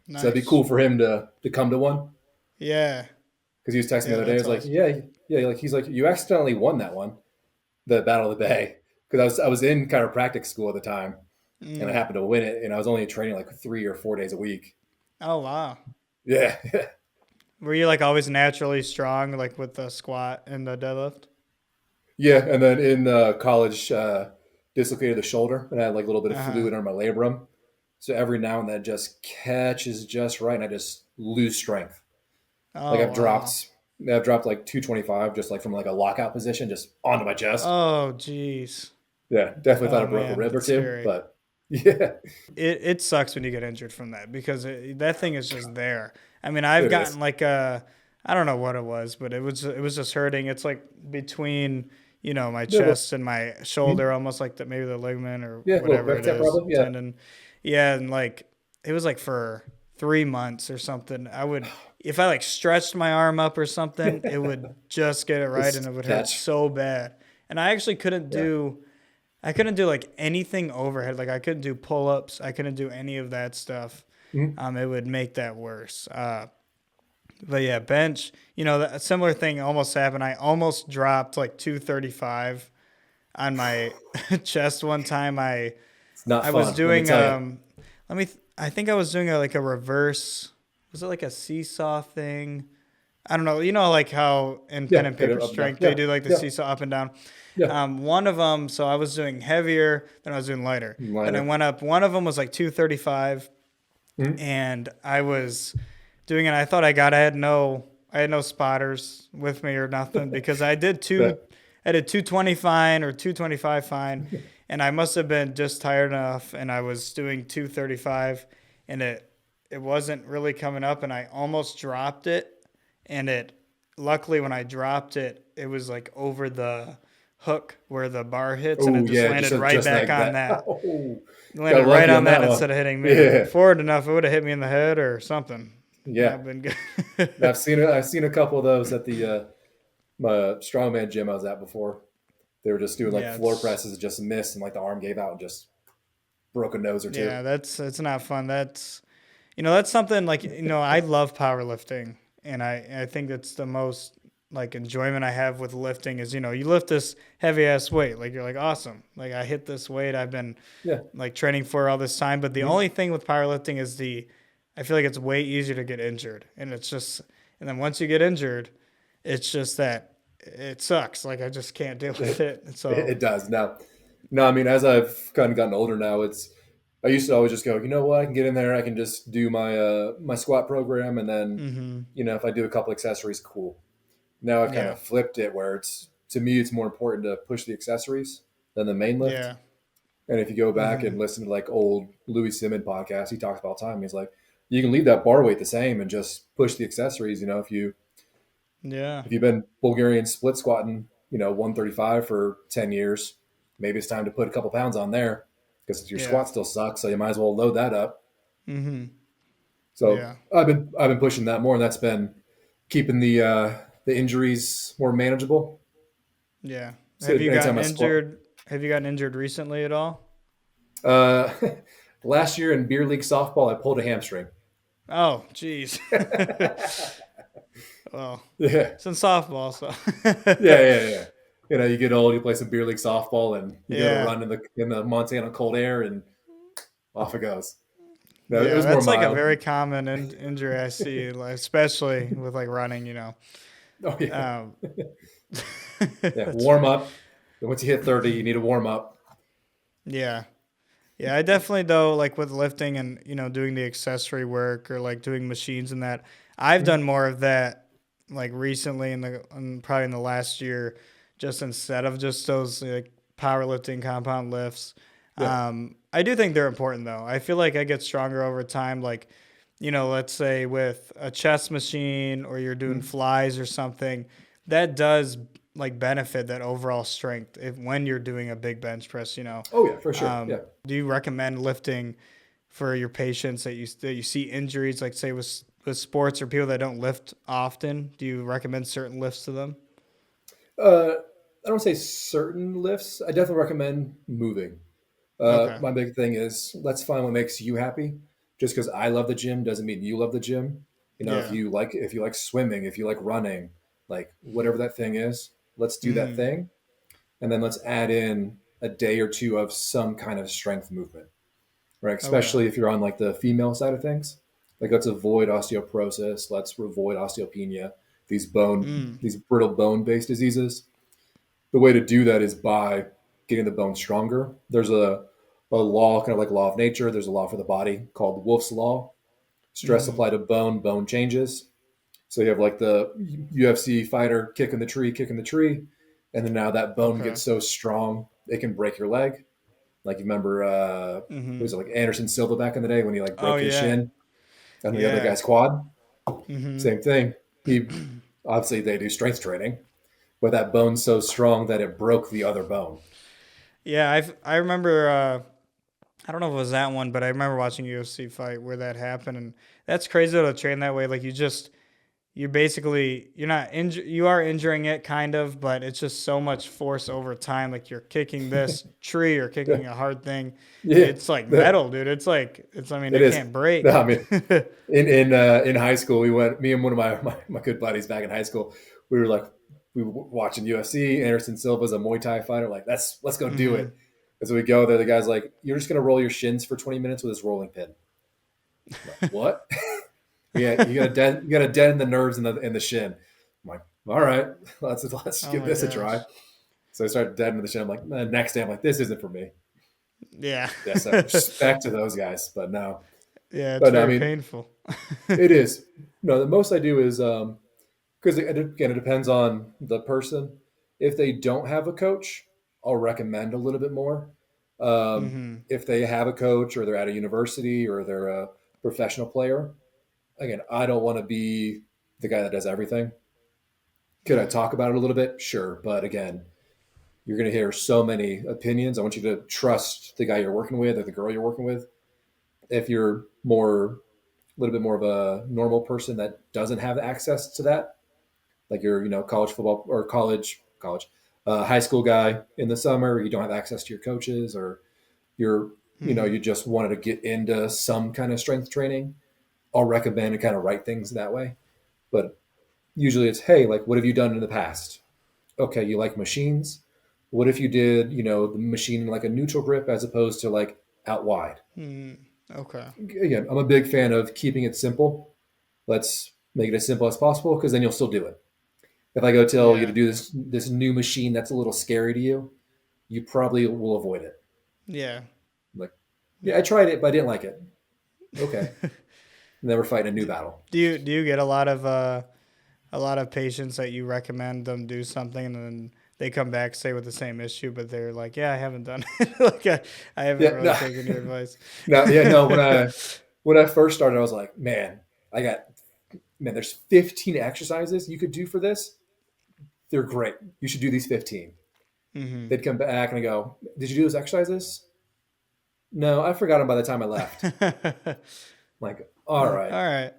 Nice. So it'd be cool for him to come to one. Yeah. Because he was texting me the other day. He was like, yeah. Like he's like, you accidentally won that one, the Battle of the Bay. Because I was in chiropractic school at the time, and I happened to win it. And I was only training like 3 or 4 days a week. Oh wow. Yeah. Were you like always naturally strong, like with the squat and the deadlift? Yeah, and then in college, dislocated the shoulder, and I had like a little bit of fluid under my labrum. So every now and then, it just catches just right, and I just lose strength. Like I've dropped like 225, just like from like a lockout position, just onto my chest. Oh, geez. Yeah, definitely thought I broke a rib or two, scary. But yeah, it sucks when you get injured from that because that thing is just there. I mean, I've gotten like I don't know what it was, but it was just hurting. It's like between my chest and my shoulder, almost like maybe the ligament or whatever it is, tendon. Yeah, and like it was like for 3 months or something. If I like stretched my arm up or something, it would just get it right, and it would hurt so bad. And I actually couldn't do like anything overhead. Like I couldn't do pull-ups. I couldn't do any of that stuff. It would make that worse. But yeah, bench, a similar thing almost happened. I almost dropped like 235 on my chest one time. I was doing, I think I was doing like a reverse, was it like a seesaw thing? I don't know. Like how in pen and paper strength, they do like the seesaw up and down. Yeah. One of them, so I was doing heavier, then I was doing lighter. And I went up. One of them was like 235, and I was doing it. I thought I had no spotters with me or nothing because I did 220 fine or 225 fine, and I must have been just tired enough, and I was doing 235, and it wasn't really coming up, and I almost dropped it, and it luckily when I dropped it, it was like over the hook where the bar hits, and it Oh just yeah, landed right just back like on that. that. Oh, It got landed right lucky on on that that one. instead of hitting me. Yeah, Forward enough, it would have hit me in the head or something. yeah. Not been good. I've seen a couple of those at the my strongman gym I was at before. They were just doing like Yeah, floor presses and just missed, and like the arm gave out and just broke a nose or two. that's not fun. That's something like I love powerlifting, and I think that's the most like enjoyment I have with lifting is you lift this heavy ass weight, like you're like awesome, like I hit this weight I've been Yeah. like training for all this time, but the Mhm. only thing with powerlifting is I feel like it's way easier to get injured, and then once you get injured, it's just that it sucks. Like I just can't deal with It, it. So it does now. No, I mean, as I've kind of gotten older now, I used to always just go, you know what, I can get in there, I can just do my squat program, and then hmm if I do a couple accessories, cool. Now I've kind yeah, of flipped it where it's to me it's more important to push the accessories than the main lift. yeah, And if you go back hmm and listen to like old Louis Simmons podcasts, he talks about all the time. He's like, you can leave that bar weight the same and just push the accessories. yeah, If you've been Bulgarian split squatting, 135 for 10 years, maybe it's time to put a couple pounds on there because your yeah, squat still sucks. So you might as well load that up. hmm So yeah, I've been pushing that more, and that's been keeping the injuries more manageable. yeah. So anytime I squat, Have you gotten injured recently at all? uh, last year in beer league softball, I pulled a hamstring. Oh, jeez. Well, Yeah, it's in softball, so yeah. You get old, you play some beer league softball, and you go to yeah, run in the Montana cold air, and off it goes. No, it yeah. was more That's like a mild. very common injury I see, like, especially with like running. Oh yeah, Um, yeah. that's Warm funny. up. Once you hit 30, you need to warm up. Yeah, yeah. I definitely though like with lifting and doing the accessory work or like doing machines and that. I've Mhm. done more of that like recently probably in the last year, just instead of just those like powerlifting compound lifts. Yeah. I do think they're important though. I feel like I get stronger over time. Like, let's say with a chest machine or you're doing Mhm. flies or something, that does like benefit that overall strength if when you're doing a big bench press. Oh yeah, for sure. Yeah. Do you recommend lifting for your patients that you see injuries, like say with sports or people that don't lift often? Do you recommend certain lifts to them? Uh, I don't say certain lifts. I definitely recommend moving. Okay. My big thing is let's find what makes you happy. Just because I love the gym doesn't mean you love the gym. If Yeah. you like swimming, if you like running, like whatever that thing is, let's do that Mm-hmm. thing, and then let's add in a day or two of some kind of strength movement, right? Okay. Especially if you're on like the female side of things. Like let's avoid osteoporosis, let's avoid osteopenia, these bone, Mm. these brittle bone based diseases. The way to do that is by getting the bone stronger. There's a law, kind of like law of nature. There's a law for the body called Wolff's Law. Stress Mm-hmm. applied to bone, bone changes. So you have like the UFC fighter kicking the tree, and then now that bone Okay. gets so strong it can break your leg. Like you remember, Mm-hmm. was it like Anderson Silva back in the day when he like Oh broke his yeah. shin and the other Yeah. guy's quad? Mm-hmm. Same thing. He obviously they do strength training, but that bone's so strong that it broke the other bone. Yeah. I remember. I don't know if it was that one, but I remember watching a UFC fight where that happened, and that's crazy to train that way. Like you're not you are injuring it kind of, but it's just so much force over time. Like you're kicking this tree or Yeah, kicking a hard thing. yeah, It's like yeah, metal, dude. I mean, it it is. can't No, break. I mean, in high school, we went. Me and one of my good buddies back in high school. We were like, we were watching UFC. Anderson Silva's a Muay Thai fighter. Like, let's go do hmm it. And so we go there. The guy's like, you're just gonna roll your shins for 20 minutes with this rolling pin. I'm like, what? Yeah, you got to deaden the nerves in the shin. I'm like, all right, let's Oh give my this a try. gosh. So I started deadening the shin. I'm like, next day, I'm like, this isn't for me. Yeah. Yeah, so respect to those guys, but no, Yeah, it's but no, I very mean, painful. it is. No, the most I do is because again, it depends on the person. If they don't have a coach, I'll recommend a little bit more. hmm If they have a coach or they're at a university or they're a professional player, again, I don't want to be the guy that does everything. Could I talk about it a little bit? Sure. But again, you're going to hear so many opinions. I want you to trust the guy you're working with or the girl you're working with. If you're a little bit more of a normal person that doesn't have access to that, like you're, college football or high school guy in the summer, you don't have access to your coaches, or you're, Mm-hmm. you just wanted to get into some kind of strength training, I'll recommend and kind of write things that way. But usually it's, hey, like, what have you done in the past? Okay, you like machines. What if you did, the machine in like a neutral grip as opposed to like out wide? Mm, okay. Again, I'm a big fan of keeping it simple. Let's make it as simple as possible because then you'll still do it. If I go tell you to Yeah. do this new machine that's a little scary to you, you probably will avoid it. Yeah. Like, yeah, Yeah. I tried it, but I didn't like it. Okay, never fight a new battle. Do you get a lot of patients that you recommend them do something and then they come back say with the same issue, but they're like, yeah, I haven't done it. Like I haven't Yeah, really no, taken your advice. no, yeah, no. When I first started, I was like, I got there's 15 exercises you could do for this. They're great. You should do these 15. Mm-hmm. They'd come back and I go, did you do those exercises? No, I forgot them by the time I left. Like, all All right. right.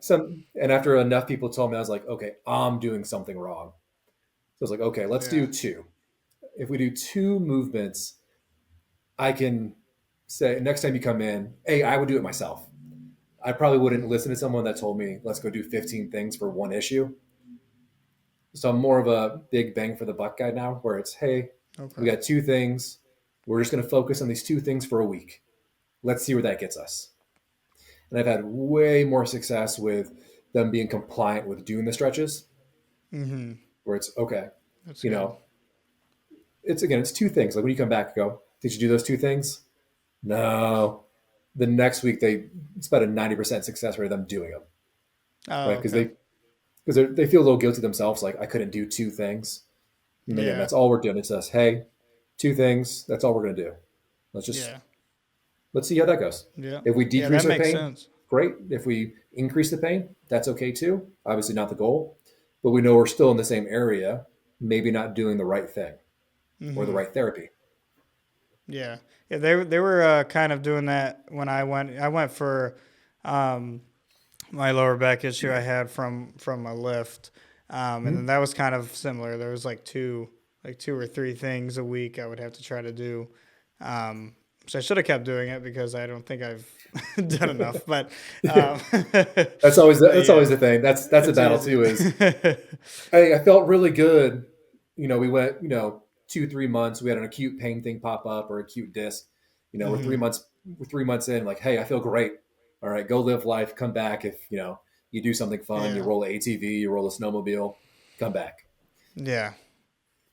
And after enough people told me, I was like, okay, I'm doing something wrong. So I was like, okay, let's Yeah. do two. If we do two movements, I can say next time you come in, hey, I would do it myself. I probably wouldn't Mm-hmm. listen to someone that told me, let's go do 15 things for one issue. So I'm more of a big bang for the buck guy now, where it's, hey, we Okay. got two things. We're just going to focus on these two things for a week. Let's see where that gets us. And I've had way more success with them being compliant with doing the stretches, Mm-hmm. where it's okay. That's You good. know, it's two things. Like when you come back, you go, did you do those two things? No. The next week, it's about a 90% success rate of them doing them, Oh, right? okay. Because they feel a little guilty themselves, like I couldn't do two things. And again, Yeah. that's all we're doing. It says, hey, two things. That's all we're going to do. Let's just Yeah. let's see how that goes. Yeah. If we Yeah, that decrease our makes pain, sense. great. If we increase the pain, that's okay too. Obviously, not the goal, but we know we're still in the same area, maybe not doing the right thing or the Mm-hmm. right therapy. Yeah. Yeah, they were kind of doing that when I went. I went for um, my lower back issue I had from a lift, and then Mhm. that was kind of similar. There was like two or three things a week I would have to try to do. Um, so I should have kept doing it because I don't think I've done enough. But um, but That's always yeah, the thing. That's a it's battle easy. too. Is hey, I felt really good. We went 2 3 months. We had an acute pain thing pop up or acute disc. We're three Hmm. months we're 3 months in. Like, hey, I feel great. All right, go live life. Come back if you do something fun. You Yeah, roll a ATV. You roll a snowmobile. Come back. yeah.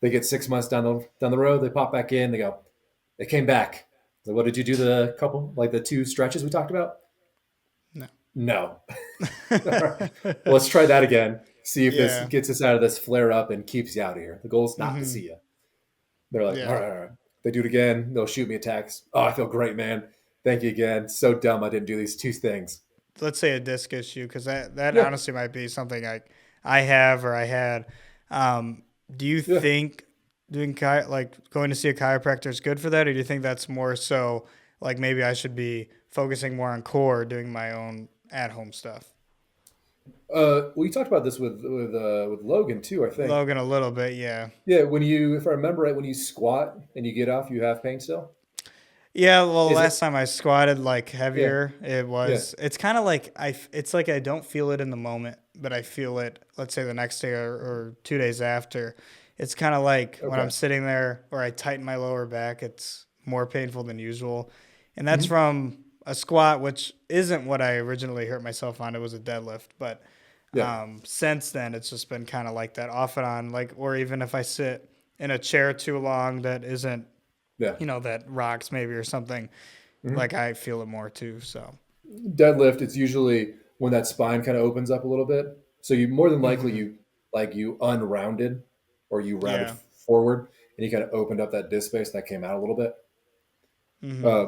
They get 6 months down the road. They pop back in. They go. They came back. So what did you do? The couple like the two stretches we talked about? No. No. All right. Well, let's try that again. See if this Yeah. gets us out of this flare up and keeps you out of here. The goal is not to Hmm. see you. They're like, all Yeah. right, all right. They do it again. They'll shoot me a text. Oh, I feel great, man. Thank you again. So dumb I didn't do these two things. Let's say a disc issue because that Yeah, honestly might be something I have or I had. Do you yeah. think like going to see a chiropractor is good for that, or do you think that's more so like maybe I should be focusing more on core, doing my own at home stuff? Well, you talked about this with Logan too. I think. Logan a little bit, yeah. Yeah, if I remember right, when you squat and you get off, you have pain still. Yeah, well, Is it? last time I squatted like Yeah, heavier, yeah. it's kind of like it's like I don't feel it in the moment, but I feel it, let's say the next day or 2 days after. It's kind of like when I'm Okay. sitting there or I tighten my lower back, it's more painful than usual. And that's Hmm. from a squat, which isn't what I originally hurt myself on. It was a deadlift, but Yeah, since then it's just been kind of like that off and on, like, or even if I sit in a chair too long that isn't, yeah. that rocks maybe or something, Hmm. like I feel it more too. So, Deadlift. It's usually when that spine kind of opens up a little bit. So you more than likely hmm, you unrounded or you rounded yeah, forward and you kind of opened up that disc space that came out a little bit. hmm. Uh,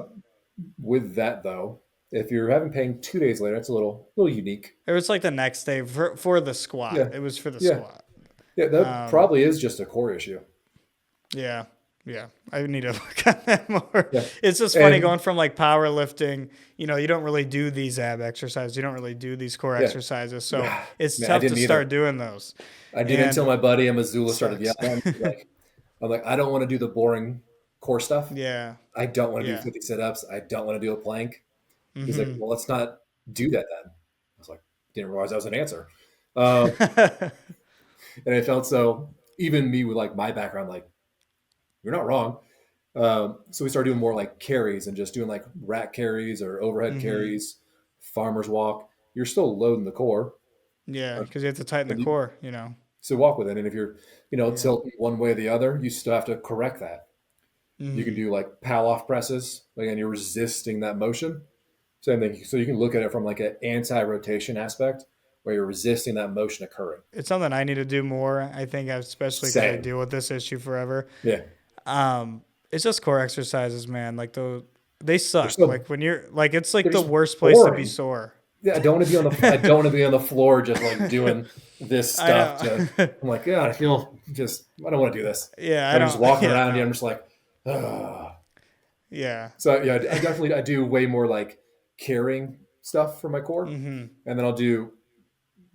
with that though, if you're having pain 2 days later, it's a little unique. It was like the next day for the squat. Yeah, It was for the yeah. squat. Yeah, that probably is just a core issue. Yeah. Yeah. I need to look at that more. Yeah. It's just funny going from like powerlifting, you don't really do these ab exercises. You don't really do these core Yeah. exercises. So it's Man, I tough to didn't start either. doing those. I didn't until And my buddy in Missoula started sucks. yelling at me. I'm like, I don't want to do the boring core stuff. Yeah. I don't want to do Yeah. 50 sit-ups. I don't want to do a plank. He's like, Mm-hmm. well, let's not do that then. I was like, didn't realize that was an answer. Um, and I felt so, even me with like my background, like, you're not wrong. So we started doing more like carries and just doing like rack carries or overhead Mm-hmm. carries, farmer's walk. You're still loading the core. Yeah. uh, Because you have to tighten the And you core. still walk with it. And if you're, Yeah. tilting one way or the other, you still have to correct that. You can Mm-hmm. do like pal off presses. Again, you're resisting that motion. Same thing. So you can look at it from like an anti-rotation aspect where you're resisting that motion occurring. It's something I need to do more. I think, especially because I Same. deal with this issue forever. Yeah. It's just core exercises, man. Like they They're suck. so Like when you're like, it's like they're the just worst place to be boring. sore. Yeah, I don't want to be on the floor just like doing this I stuff. know. I'm like, God, I don't want to do this. Yeah, I And I'm just don't. walking Yeah, around here. no. I'm just like, ah. Yeah. So yeah, I do way more like carrying stuff for my core, Mm-hmm. and then I'll do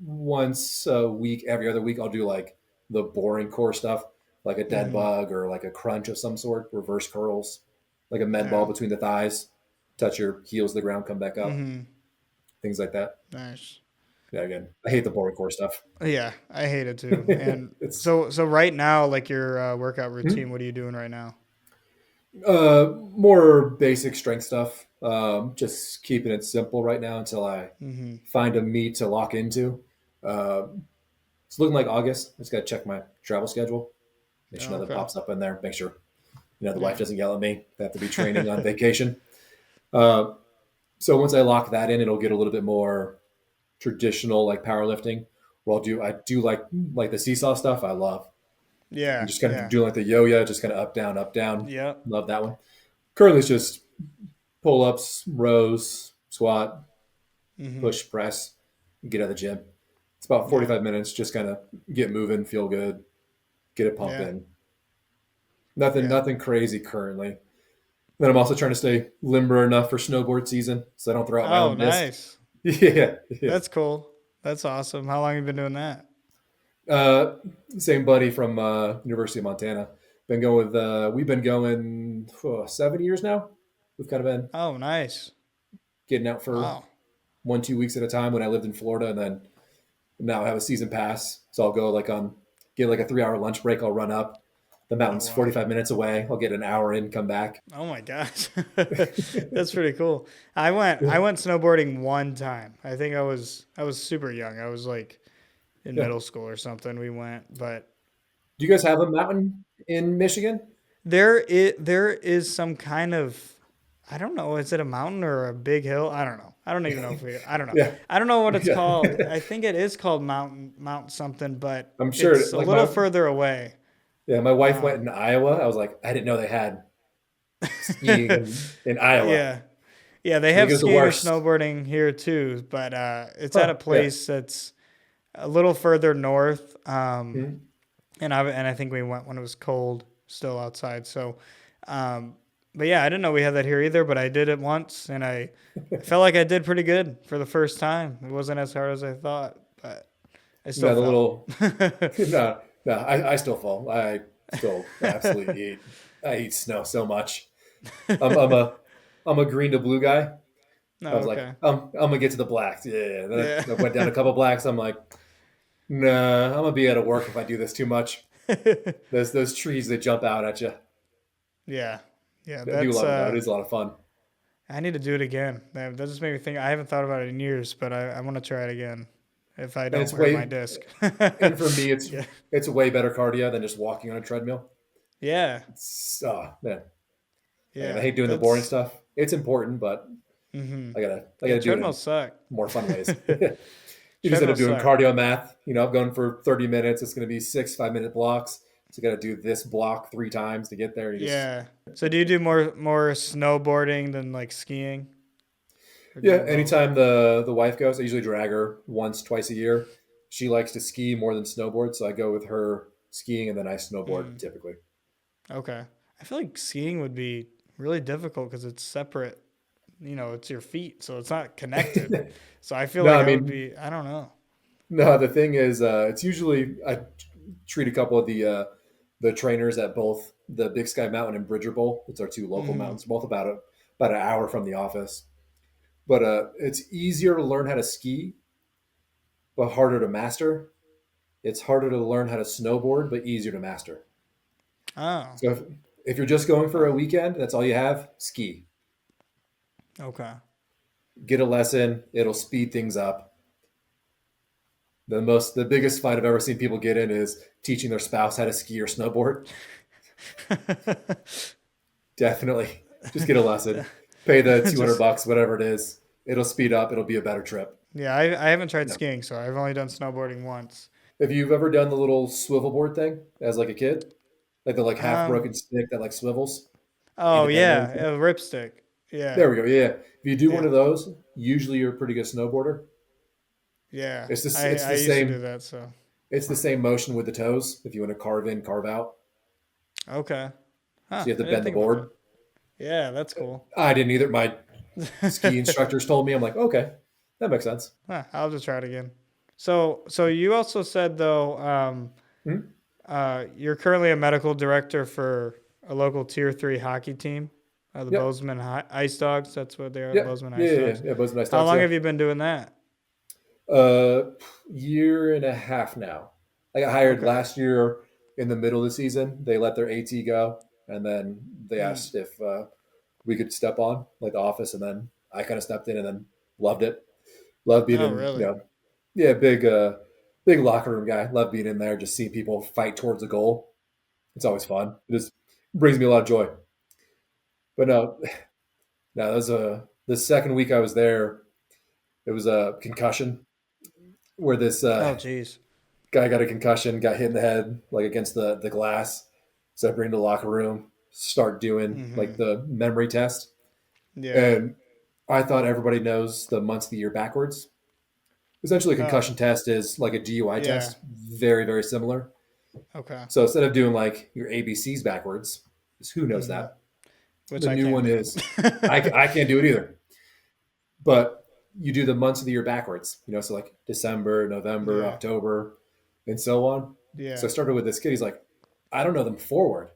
once a week, every other week, I'll do like the boring core stuff, like a dead Mm-hmm. bug or like a crunch of some sort, reverse curls, like a med ball Yeah. between the thighs, touch your heels to the ground, come back up, Mm-hmm. things like that. Nice. Yeah, again, I hate the boring core stuff. Yeah, I hate it too. And It's so right now, like your workout hmm? routine, what are you doing right now? More basic strength stuff. Just keeping it simple right now until I Mm-hmm. find a meet to lock into. It's looking like August. I just got to check my travel schedule, make sure Oh, nothing okay. pops up in there, make sure the wife Yeah. doesn't yell at me. They have to be training on vacation. Uh, so once I lock that in, it'll get a little bit more traditional, like powerlifting. Well, I do like the seesaw stuff. I love. I'm Yeah. just kind of Yeah. doing like the yo-yo, just kind of up down, up down. Yep. Love that one. Currently, it's just pull ups, rows, squat, Mm-hmm. push, press, get out of the gym. It's about Yeah. 45 minutes. Just kind of get moving, feel good, get it Yeah. pumping. Nothing, Yeah. nothing crazy currently. Then I'm also trying to stay limber enough for snowboard season so I don't throw out my Oh, own disc. nice. Yeah, yeah. That's cool. That's awesome. How long have you been doing that? Uh, Same buddy from University of Montana. Been going with. We've been going 7 years now. We've kind of been Oh, nice. getting out for Wow. 1-2 weeks at a time when I lived in Florida, and then now I have a season pass, so I'll go get like a 3 hour lunch break. I'll run up. The Oh, mountain's wow. 45 minutes away. I'll get an hour in, come back. Oh my gosh. That's pretty cool. I went snowboarding one time. I think I was super young. I was like in Yeah. middle school or something. We went, but Do you guys have a mountain in Michigan? there is some kind of, I don't know, is it a mountain or a big hill? I don't know. I don't even know if I don't know. Yeah, I don't know what it's yeah. called. I think it is called Mount something, but I'm sure. it's a Like little further away. my wife went in Um, Iowa. I was like, I didn't know they had skiing in Iowa. yeah. Yeah, they I think have it was the skiing and worst. snowboarding here too, but it's at a Huh? Yeah. place that's a little further north. Mhm. And I think we went when it was cold, still outside. So, but yeah, I didn't know we had that here either. But I did it once, and I felt like I did pretty good for the first time. It wasn't as hard as I thought, but I still No, the fell. little no, no. I still fall. I still absolutely eat. I eat snow so much. I'm, I'm a I'm a green to blue guy. I No, was like, okay, I'm gonna get to the blacks. Yeah. Then yeah, I went down a couple blacks. I'm like, nah, I'm gonna be out of work if I do this too much. Those trees that jump out at you. yeah, yeah. I do That's love it though. It is a lot of fun. I need to do it again. That just made me think. I haven't thought about it in years, but I want to try it again if I And don't it's hurt my way disc. and for me Yeah, it's way better cardio than just walking on a treadmill. yeah, It's man. Again, I yeah. hate doing the boring That's stuff. It's important, but hmm I yeah. gotta do it in Treadmills suck. more fun ways. You just end up Treadmills doing suck. cardio math. I'm going for 30 minutes. It's going to be 5-minute blocks. So you got to do this block 3 times to get there. You just Yeah. So do you do more snowboarding than like skiing? Or do yeah. you both? Anytime the wife goes, I usually drag her once, twice a year. she likes to ski more than snowboard, so I go with her skiing and then I snowboard Mm, typically. okay. I feel like skiing would be really difficult because it's separate. It's your feet, so it's not connected. So I feel No, like I I would mean, be. I don't know. no. The thing is, it's usually I treat a couple of the trainers at both the Big Sky Mountain and Bridger Bowl. It's our two local Mm-hmm. mountains, both about an hour from the office. But it's easier to learn how to ski, but harder to master. It's harder to learn how to snowboard, but easier to master. Oh. So if you're just going for Huh. a weekend, that's all you have, ski. Okay. Get a lesson, it'll speed things up. The biggest fight I've ever seen people get in is teaching their spouse how to ski or snowboard. Definitely. Just get a lesson. Pay the 200 Just bucks, whatever it is. It'll speed up, it'll be a better trip. yeah. I haven't tried No. skiing, so I've only done snowboarding once. If you've ever done the little swivel board thing as like a kid, like the like half Um. broken stick that like swivels Oh independently. yeah, a ripstick. Yeah. There we go. Yeah. If you do one Yeah. of those, usually you're a pretty good snowboarder. Yeah. It's this I it's I the used to do same that. So it's the same motion with the toes. If you want to carve in, carve out. okay. Huh. So you have I to didn't bend the think about that. board. Yeah, that's cool. I didn't either. My ski instructors told me. I'm like, okay, that makes sense. Huh, I'll just try it again. So you also said though, Hmm? you're currently a medical director for a local Tier 3 hockey team, the Yep. Bozeman Ice Dogs. That's what they are, the Yep. Bozeman Yeah. Ice Yeah. Yeah. Dogs. Yeah. Both nice How dogs. long Yeah. have you been doing that? Uh, year and a half now. I got hired Okay. last year in the middle of the season. They let their AT go, and then they Mm. asked if we could step on like the office, and then I kind of stepped in, and then loved it. Loved being Oh, in, really? yeah, big locker room guy. Love being in there, just seeing people fight towards a goal. It's always fun. It just brings me a lot of joy. But no, no, that was the second week I was there. It was a concussion where this Oh, geez. guy got a concussion, got hit in the head like against the glass. So I bring him to the locker room, start doing like Mm-hmm. the memory test, Yeah. and I thought everybody knows the months of the year backwards. Essentially, a Oh, concussion test is like a DUI yeah. test, very very similar. Okay. So instead of doing like your ABCs backwards, because who knows Mm-hmm. that, Which the I new can't one do. is I can't do it either. But you do the months of the year backwards, so like December, November, Yeah. October, and so on. So Yeah. I started with this kid. He's like, I don't know them forward.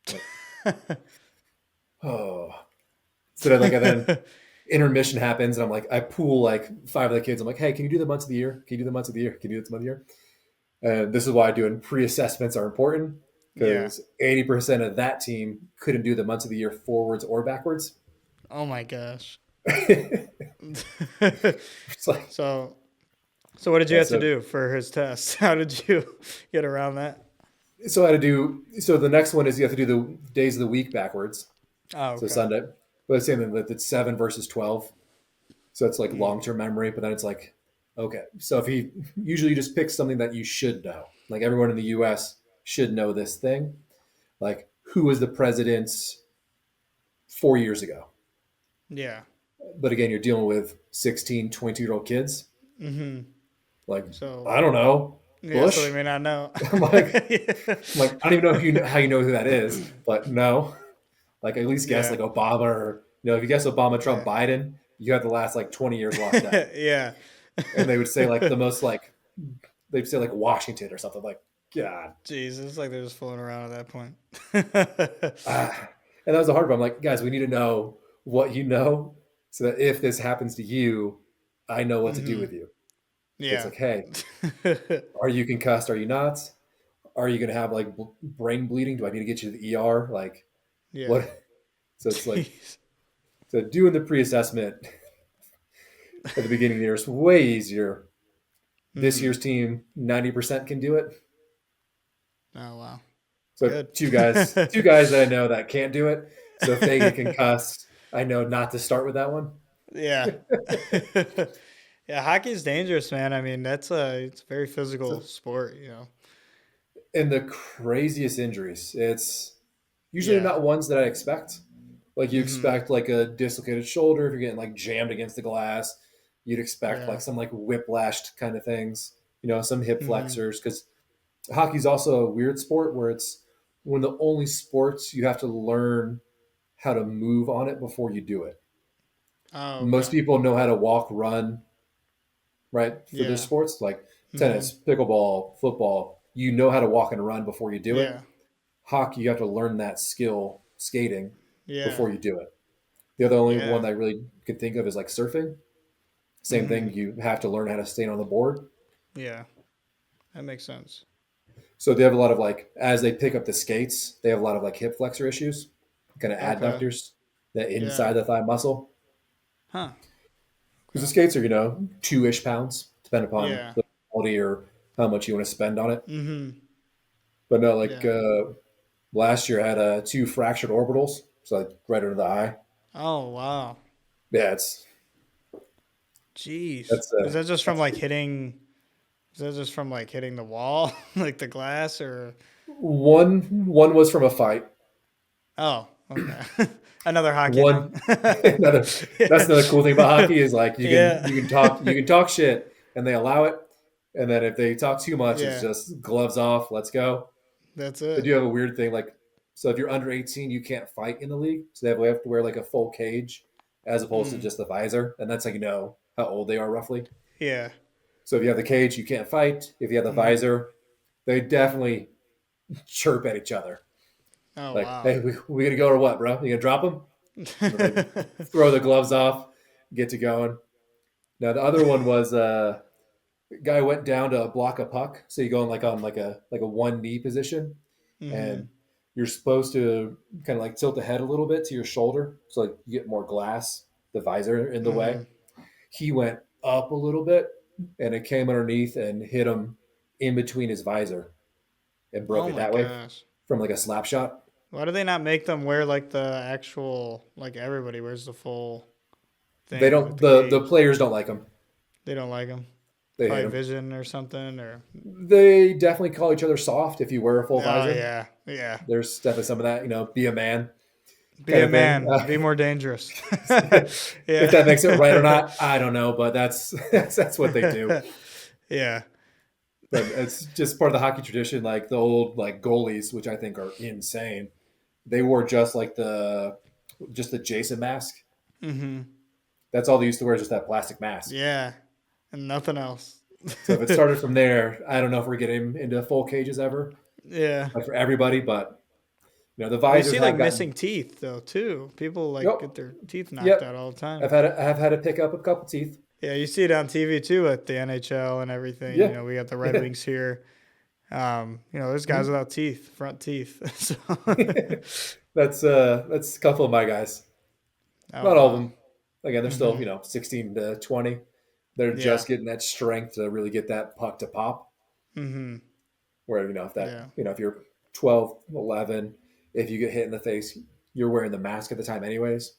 I'm like, oh. So then intermission happens, and I'm like, I pool like five of the kids. I'm like, hey, can you do the months of the year? Can you do the months of the year? Can you do the month of the year? And this is why doing pre-assessments are important Yeah. because 80% of that team couldn't do the months of the year forwards or backwards. Oh my gosh. It's like, So So what did you yeah, have to do for his test? How did you get around that? so I had to so the next one is you have to do the days of the week backwards. Oh, So okay. Sunday, but it's saying that it's 7 versus 12. So it's like Mm, long-term memory, but then it's like, okay. So if he usually just picks something that you should know, like everyone in the US should know this thing, like who was the president 4 years ago? yeah. But again, you're dealing with 16, 20-year-old kids. Mm-hmm. Like, So I don't know, yeah, so they Bush. may not know. I'm like, Yeah. I don't even know how you know who that is, but no, like at least guess Yeah. like Obama or if you guess Obama, Trump, Yeah. Biden, you have the last like 20 years locked down. Yeah. And they would say like the most like they'd say like Washington or something like God. Jesus, like they're just fooling around at that point. And that was the hard part. I'm like, guys, we need to know what you know so that if this happens to you, I know what to do Hmm. with you. It's Yeah. like, hey, are you concussed? Are you not? Are you going to have like brain bleeding? Do I need to get you to the ER? Like, Yeah. what? So it's like, Jeez. so doing the pre-assessment at the beginning of the year is way easier. This Hmm. year's team, 90% can do it. Oh wow. So Good. two guys that I know that can't do it. So if they get concussed, I know not to start with that one. Yeah. Yeah, hockey's dangerous, man. I mean, it's a very physical So, sport. and the craziest injuries, it's usually Yeah. not ones that I expect. Like you Hmm. expect like a dislocated shoulder if you're getting like jammed against the glass. you'd expect, Yeah. like some like whiplashed kind of things, some hip Mm-hmm. flexors. Because hockey's also a weird sport where it's one of the only sports you have to learn how to move on it before you do it. Oh, Most okay. people know how to walk, run, right, for their Yeah. sports like Mm-hmm. tennis, pickleball, football. You know how to walk and run before you do it. Yeah. Hockey, you have to learn that skill skating Yeah. before you do it. The other only one Yeah. that I really could think of is like surfing. Same Mm-hmm. thing, you have to learn how to stay on the board. Yeah. That makes sense. So they have a lot of like, as they pick up the skates, they have a lot of like hip flexor issues, kind of Okay. adductors, the Yeah. inside the thigh muscle. Huh. Because the Okay. skates are, 2-ish pounds, depending upon Yeah. the quality or how much you want to spend on it. Mm-hmm. But no, like Yeah. last year I had two fractured orbitals, so like right under the eye. Oh, wow. Yeah, it's Jeez. that's Is uh that just from that's like hitting? Is that just from like hitting the wall, like the glass, or? one was from a fight. Oh, okay. Another hockey thing. One another that's another cool thing about hockey is like you can Yeah. you can talk you can talk shit and they allow it, and then if they talk too much, it's Yeah. just gloves off, let's go. That's They it. do have a weird thing like, so if you're under 18, you can't fight in the league, so they have to wear like a full cage as opposed to Mm. just the visor, and that's like how old they are roughly. Yeah. So if you have the cage, you can't fight. If you have the Mm-hmm. visor, they definitely chirp at each other. Oh, Like, wow. hey, we gonna go or what, bro? You gonna drop them? And then they throw the gloves off, get to going. Now the other one was guy went down to block a puck. So you go on like a one knee position, Mm-hmm. and you're supposed to kind of like tilt the head a little bit to your shoulder, so like you get more glass, the visor in the way. Mm-hmm. He went up a little bit, and it came underneath and hit him in between his visor and broke Oh it my that way gosh. from like a slap shot. Why do they not make them wear like the actual, like everybody wears the full They thing with don't the the cage? players don't like him. They don't like them. They hate Probably him. vision or something, or. They definitely call each other soft if you wear a full Oh visor. yeah, yeah. There's definitely some of that, be a man Be kind a of thing. man. Be more dangerous. If Yeah. that makes it right or not, I don't know, but that's that's what they do. Yeah. But it's just part of the hockey tradition. Like the old like goalies, which I think are insane. They wore just the Jason mask. Mm-hmm. That's all they used to wear, is just that plastic mask. Yeah. And nothing else. So if it started from there, I don't know if we're getting into full cages ever, Yeah. like for everybody, but the Well, you visors see like have gotten. missing teeth though too. People like Yep, get their teeth knocked yep. out all the time. I have had to pick up a couple teeth. Yeah, you see it on TV too at the NHL and everything. Yeah, We got the Red yeah. Wings here. There's guys Mhm. without teeth, front teeth. So, That's a couple of my guys. oh Not all of wow. them. Again, they're still Mm-hmm. 16 to 20. They're Yeah. just getting that strength to really get that puck to pop. Mm-hmm. Where if Yeah. if you're 12, 11, if you get hit in the face, you're wearing the mask at the time anyways.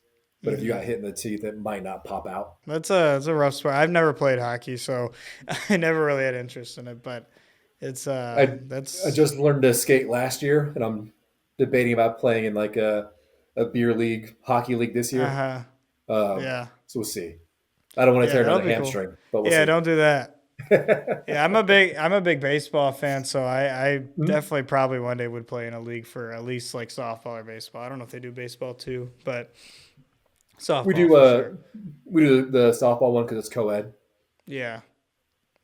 But if you Mm-hmm. got hit in the teeth, it might not pop out. That's a rough sport. I've never played hockey, so I never really had interest in it. But it's I I that's just learned to skate last year, and I'm debating about playing in like a beer league, hockey league this year. uh-huh. Yeah. So we'll see. I don't want to Yeah, tear that'll another be cool. hamstring, but we'll Yeah, see. don't do that. Yeah, I'm a big baseball fan, so I Mhm. definitely probably one day would play in a league for at least like softball or baseball. I don't know if they do baseball too, but We softball do for sure. the softball one because it's co-ed, Yeah,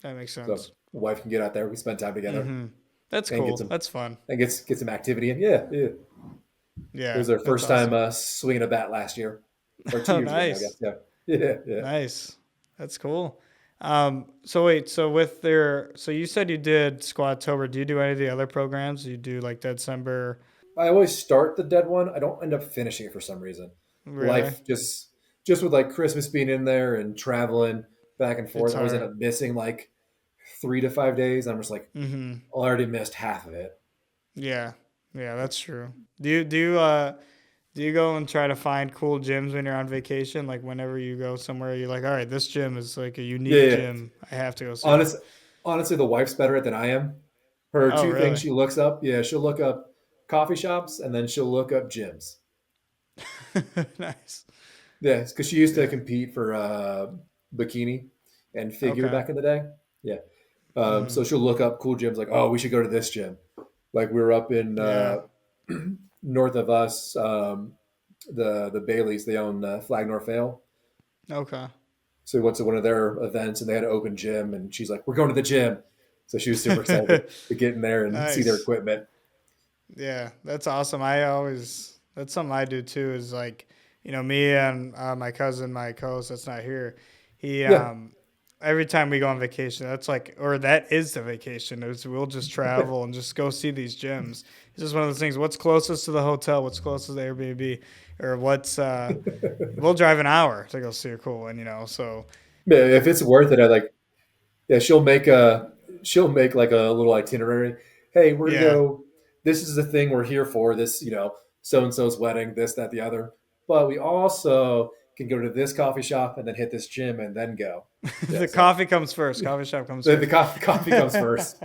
that makes so sense. the wife can get out there. We spend time together Mm-hmm. That's and get cool. some That's fun. get some activity in. Yeah, yeah. It Yeah, was their that's first time awesome. swinging a bat last year, or two Oh, years ago now, I nice. guess. Yeah, yeah, yeah. Nice. That's cool. So wait, so you said you did Squadtober. Do you do any of the other programs? Do you do like December? I always start the dead one. I don't end up finishing it for some reason. Really? Life just with like Christmas being in there and traveling back and It's forth, I always end hard. up missing like 3 to 5 days. I'm just like, Mm-hmm. I already missed half of it. Yeah. Yeah, that's true. Do you go and try to find cool gyms when you're on vacation? Like whenever you go somewhere, you're like, all right, this gym is like a Yeah, unique yeah. gym. I have to go see it. Honest, honestly, the wife's better at it than I am. Her Oh, two things really? she looks up, yeah, she'll look up coffee shops and then she'll look up gyms. Nice. Yeah, because she used to Yeah. compete for bikini and figure Okay. back in the day. Yeah. Mm-hmm. So she'll look up cool gyms like, oh, we should go to this gym. Like we were up in Yeah. north of us, the Baileys, they own Flag Nor Fail. Okay. So we went to one of their events and they had an open gym and she's like, we're going to the gym. So she was super excited to get in there and see their Nice. equipment. Yeah, that's awesome. That's something I do too, is like, me and my cousin, my co-host that's not here, he, Yeah. every time we go on vacation, that's like, or that is the vacation, is we'll just travel and just go see these gyms. It's just one of those things, what's closest to the hotel, what's closest to the Airbnb, or we'll drive an hour to go see a cool one, so. Yeah, if it's worth it, yeah, she'll make like a little itinerary. Hey, we're gonna Yeah. go. This is the thing we're here for. This, so and so's wedding. This, that, the other. But we also can go to this coffee shop and then hit this gym and then go. Yeah. The So coffee comes first. Coffee shop comes the first. coffee comes first.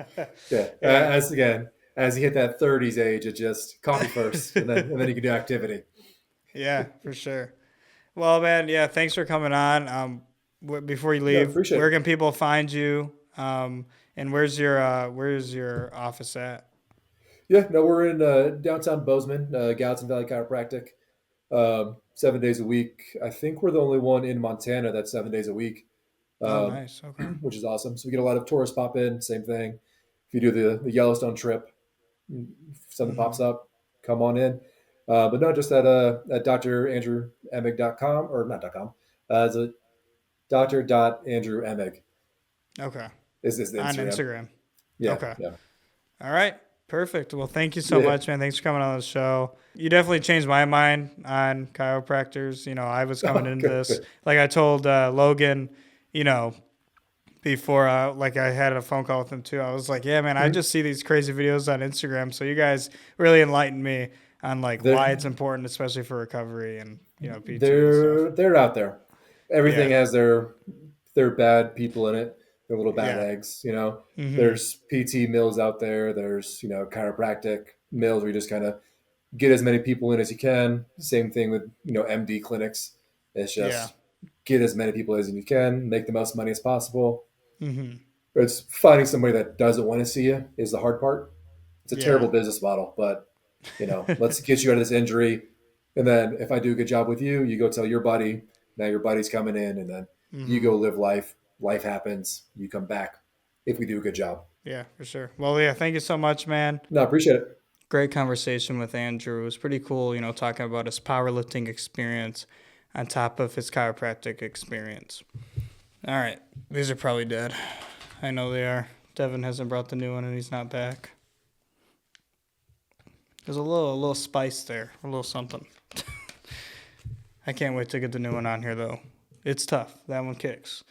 Yeah. Yeah. As you hit that 30s age, it just coffee first, and then you can do activity. Yeah, for sure. Well, man, yeah, thanks for coming on. Before you No, leave, appreciate where it. can people find you? And where's your office at? Yeah. No, we're in downtown Bozeman, Gallatin Valley Chiropractic. 7 days a week. I think we're the only one in Montana that's 7 days a week, Oh, um, nice. Okay. which is awesome. So we get a lot of tourists pop in. Same thing. If you do the Yellowstone trip, if something Hmm. pops up, come on in. But no, just at drandrewemig.com or not .com. It's a dr.andrewemig Okay. is the On Instagram. Instagram. Yeah, Okay. yeah. All right. Perfect. Well, thank you so Yeah. much, man. Thanks for coming on the show. You definitely changed my mind on chiropractors. I was coming Oh, into good, this, good. like I told Logan, you know, before like I had a phone call with him too. I was like, yeah, man, I Mhm. just see these crazy videos on Instagram. So you guys really enlightened me on like why it's They're important, especially for recovery and PT and stuff. they're out there. Everything Yeah, has their bad people in it. Their little bad yeah, eggs. mm-hmm. There's PT mills out there. There's chiropractic mills where you just kind of get as many people in as you can. Same thing with MD clinics. It's Yeah, just get as many people as you can, make the most money as possible. mm-hmm. It's finding somebody that doesn't want to see you is the hard part. It's a Yeah, terrible business model, but let's get you out of this injury. And then if I do a good job with you, you go tell your buddy, now your buddy's coming in, and then you mm-hmm. go live life. Life happens. You come back if we do a good job. Yeah, for sure. Well, yeah, thank you so much, man. No, I appreciate it. Great conversation with Andrew. It was pretty cool, talking about his powerlifting experience on top of his chiropractic experience. All right, these are probably dead. I know they are. Devin hasn't brought the new one, and he's not back. There's a little spice there, a little something. I can't wait to get the new one on here, though. It's tough. That one kicks.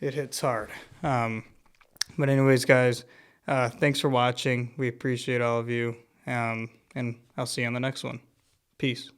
It hits hard. But anyways, guys, thanks for watching. We appreciate all of you, and I'll see you on the next one. Peace.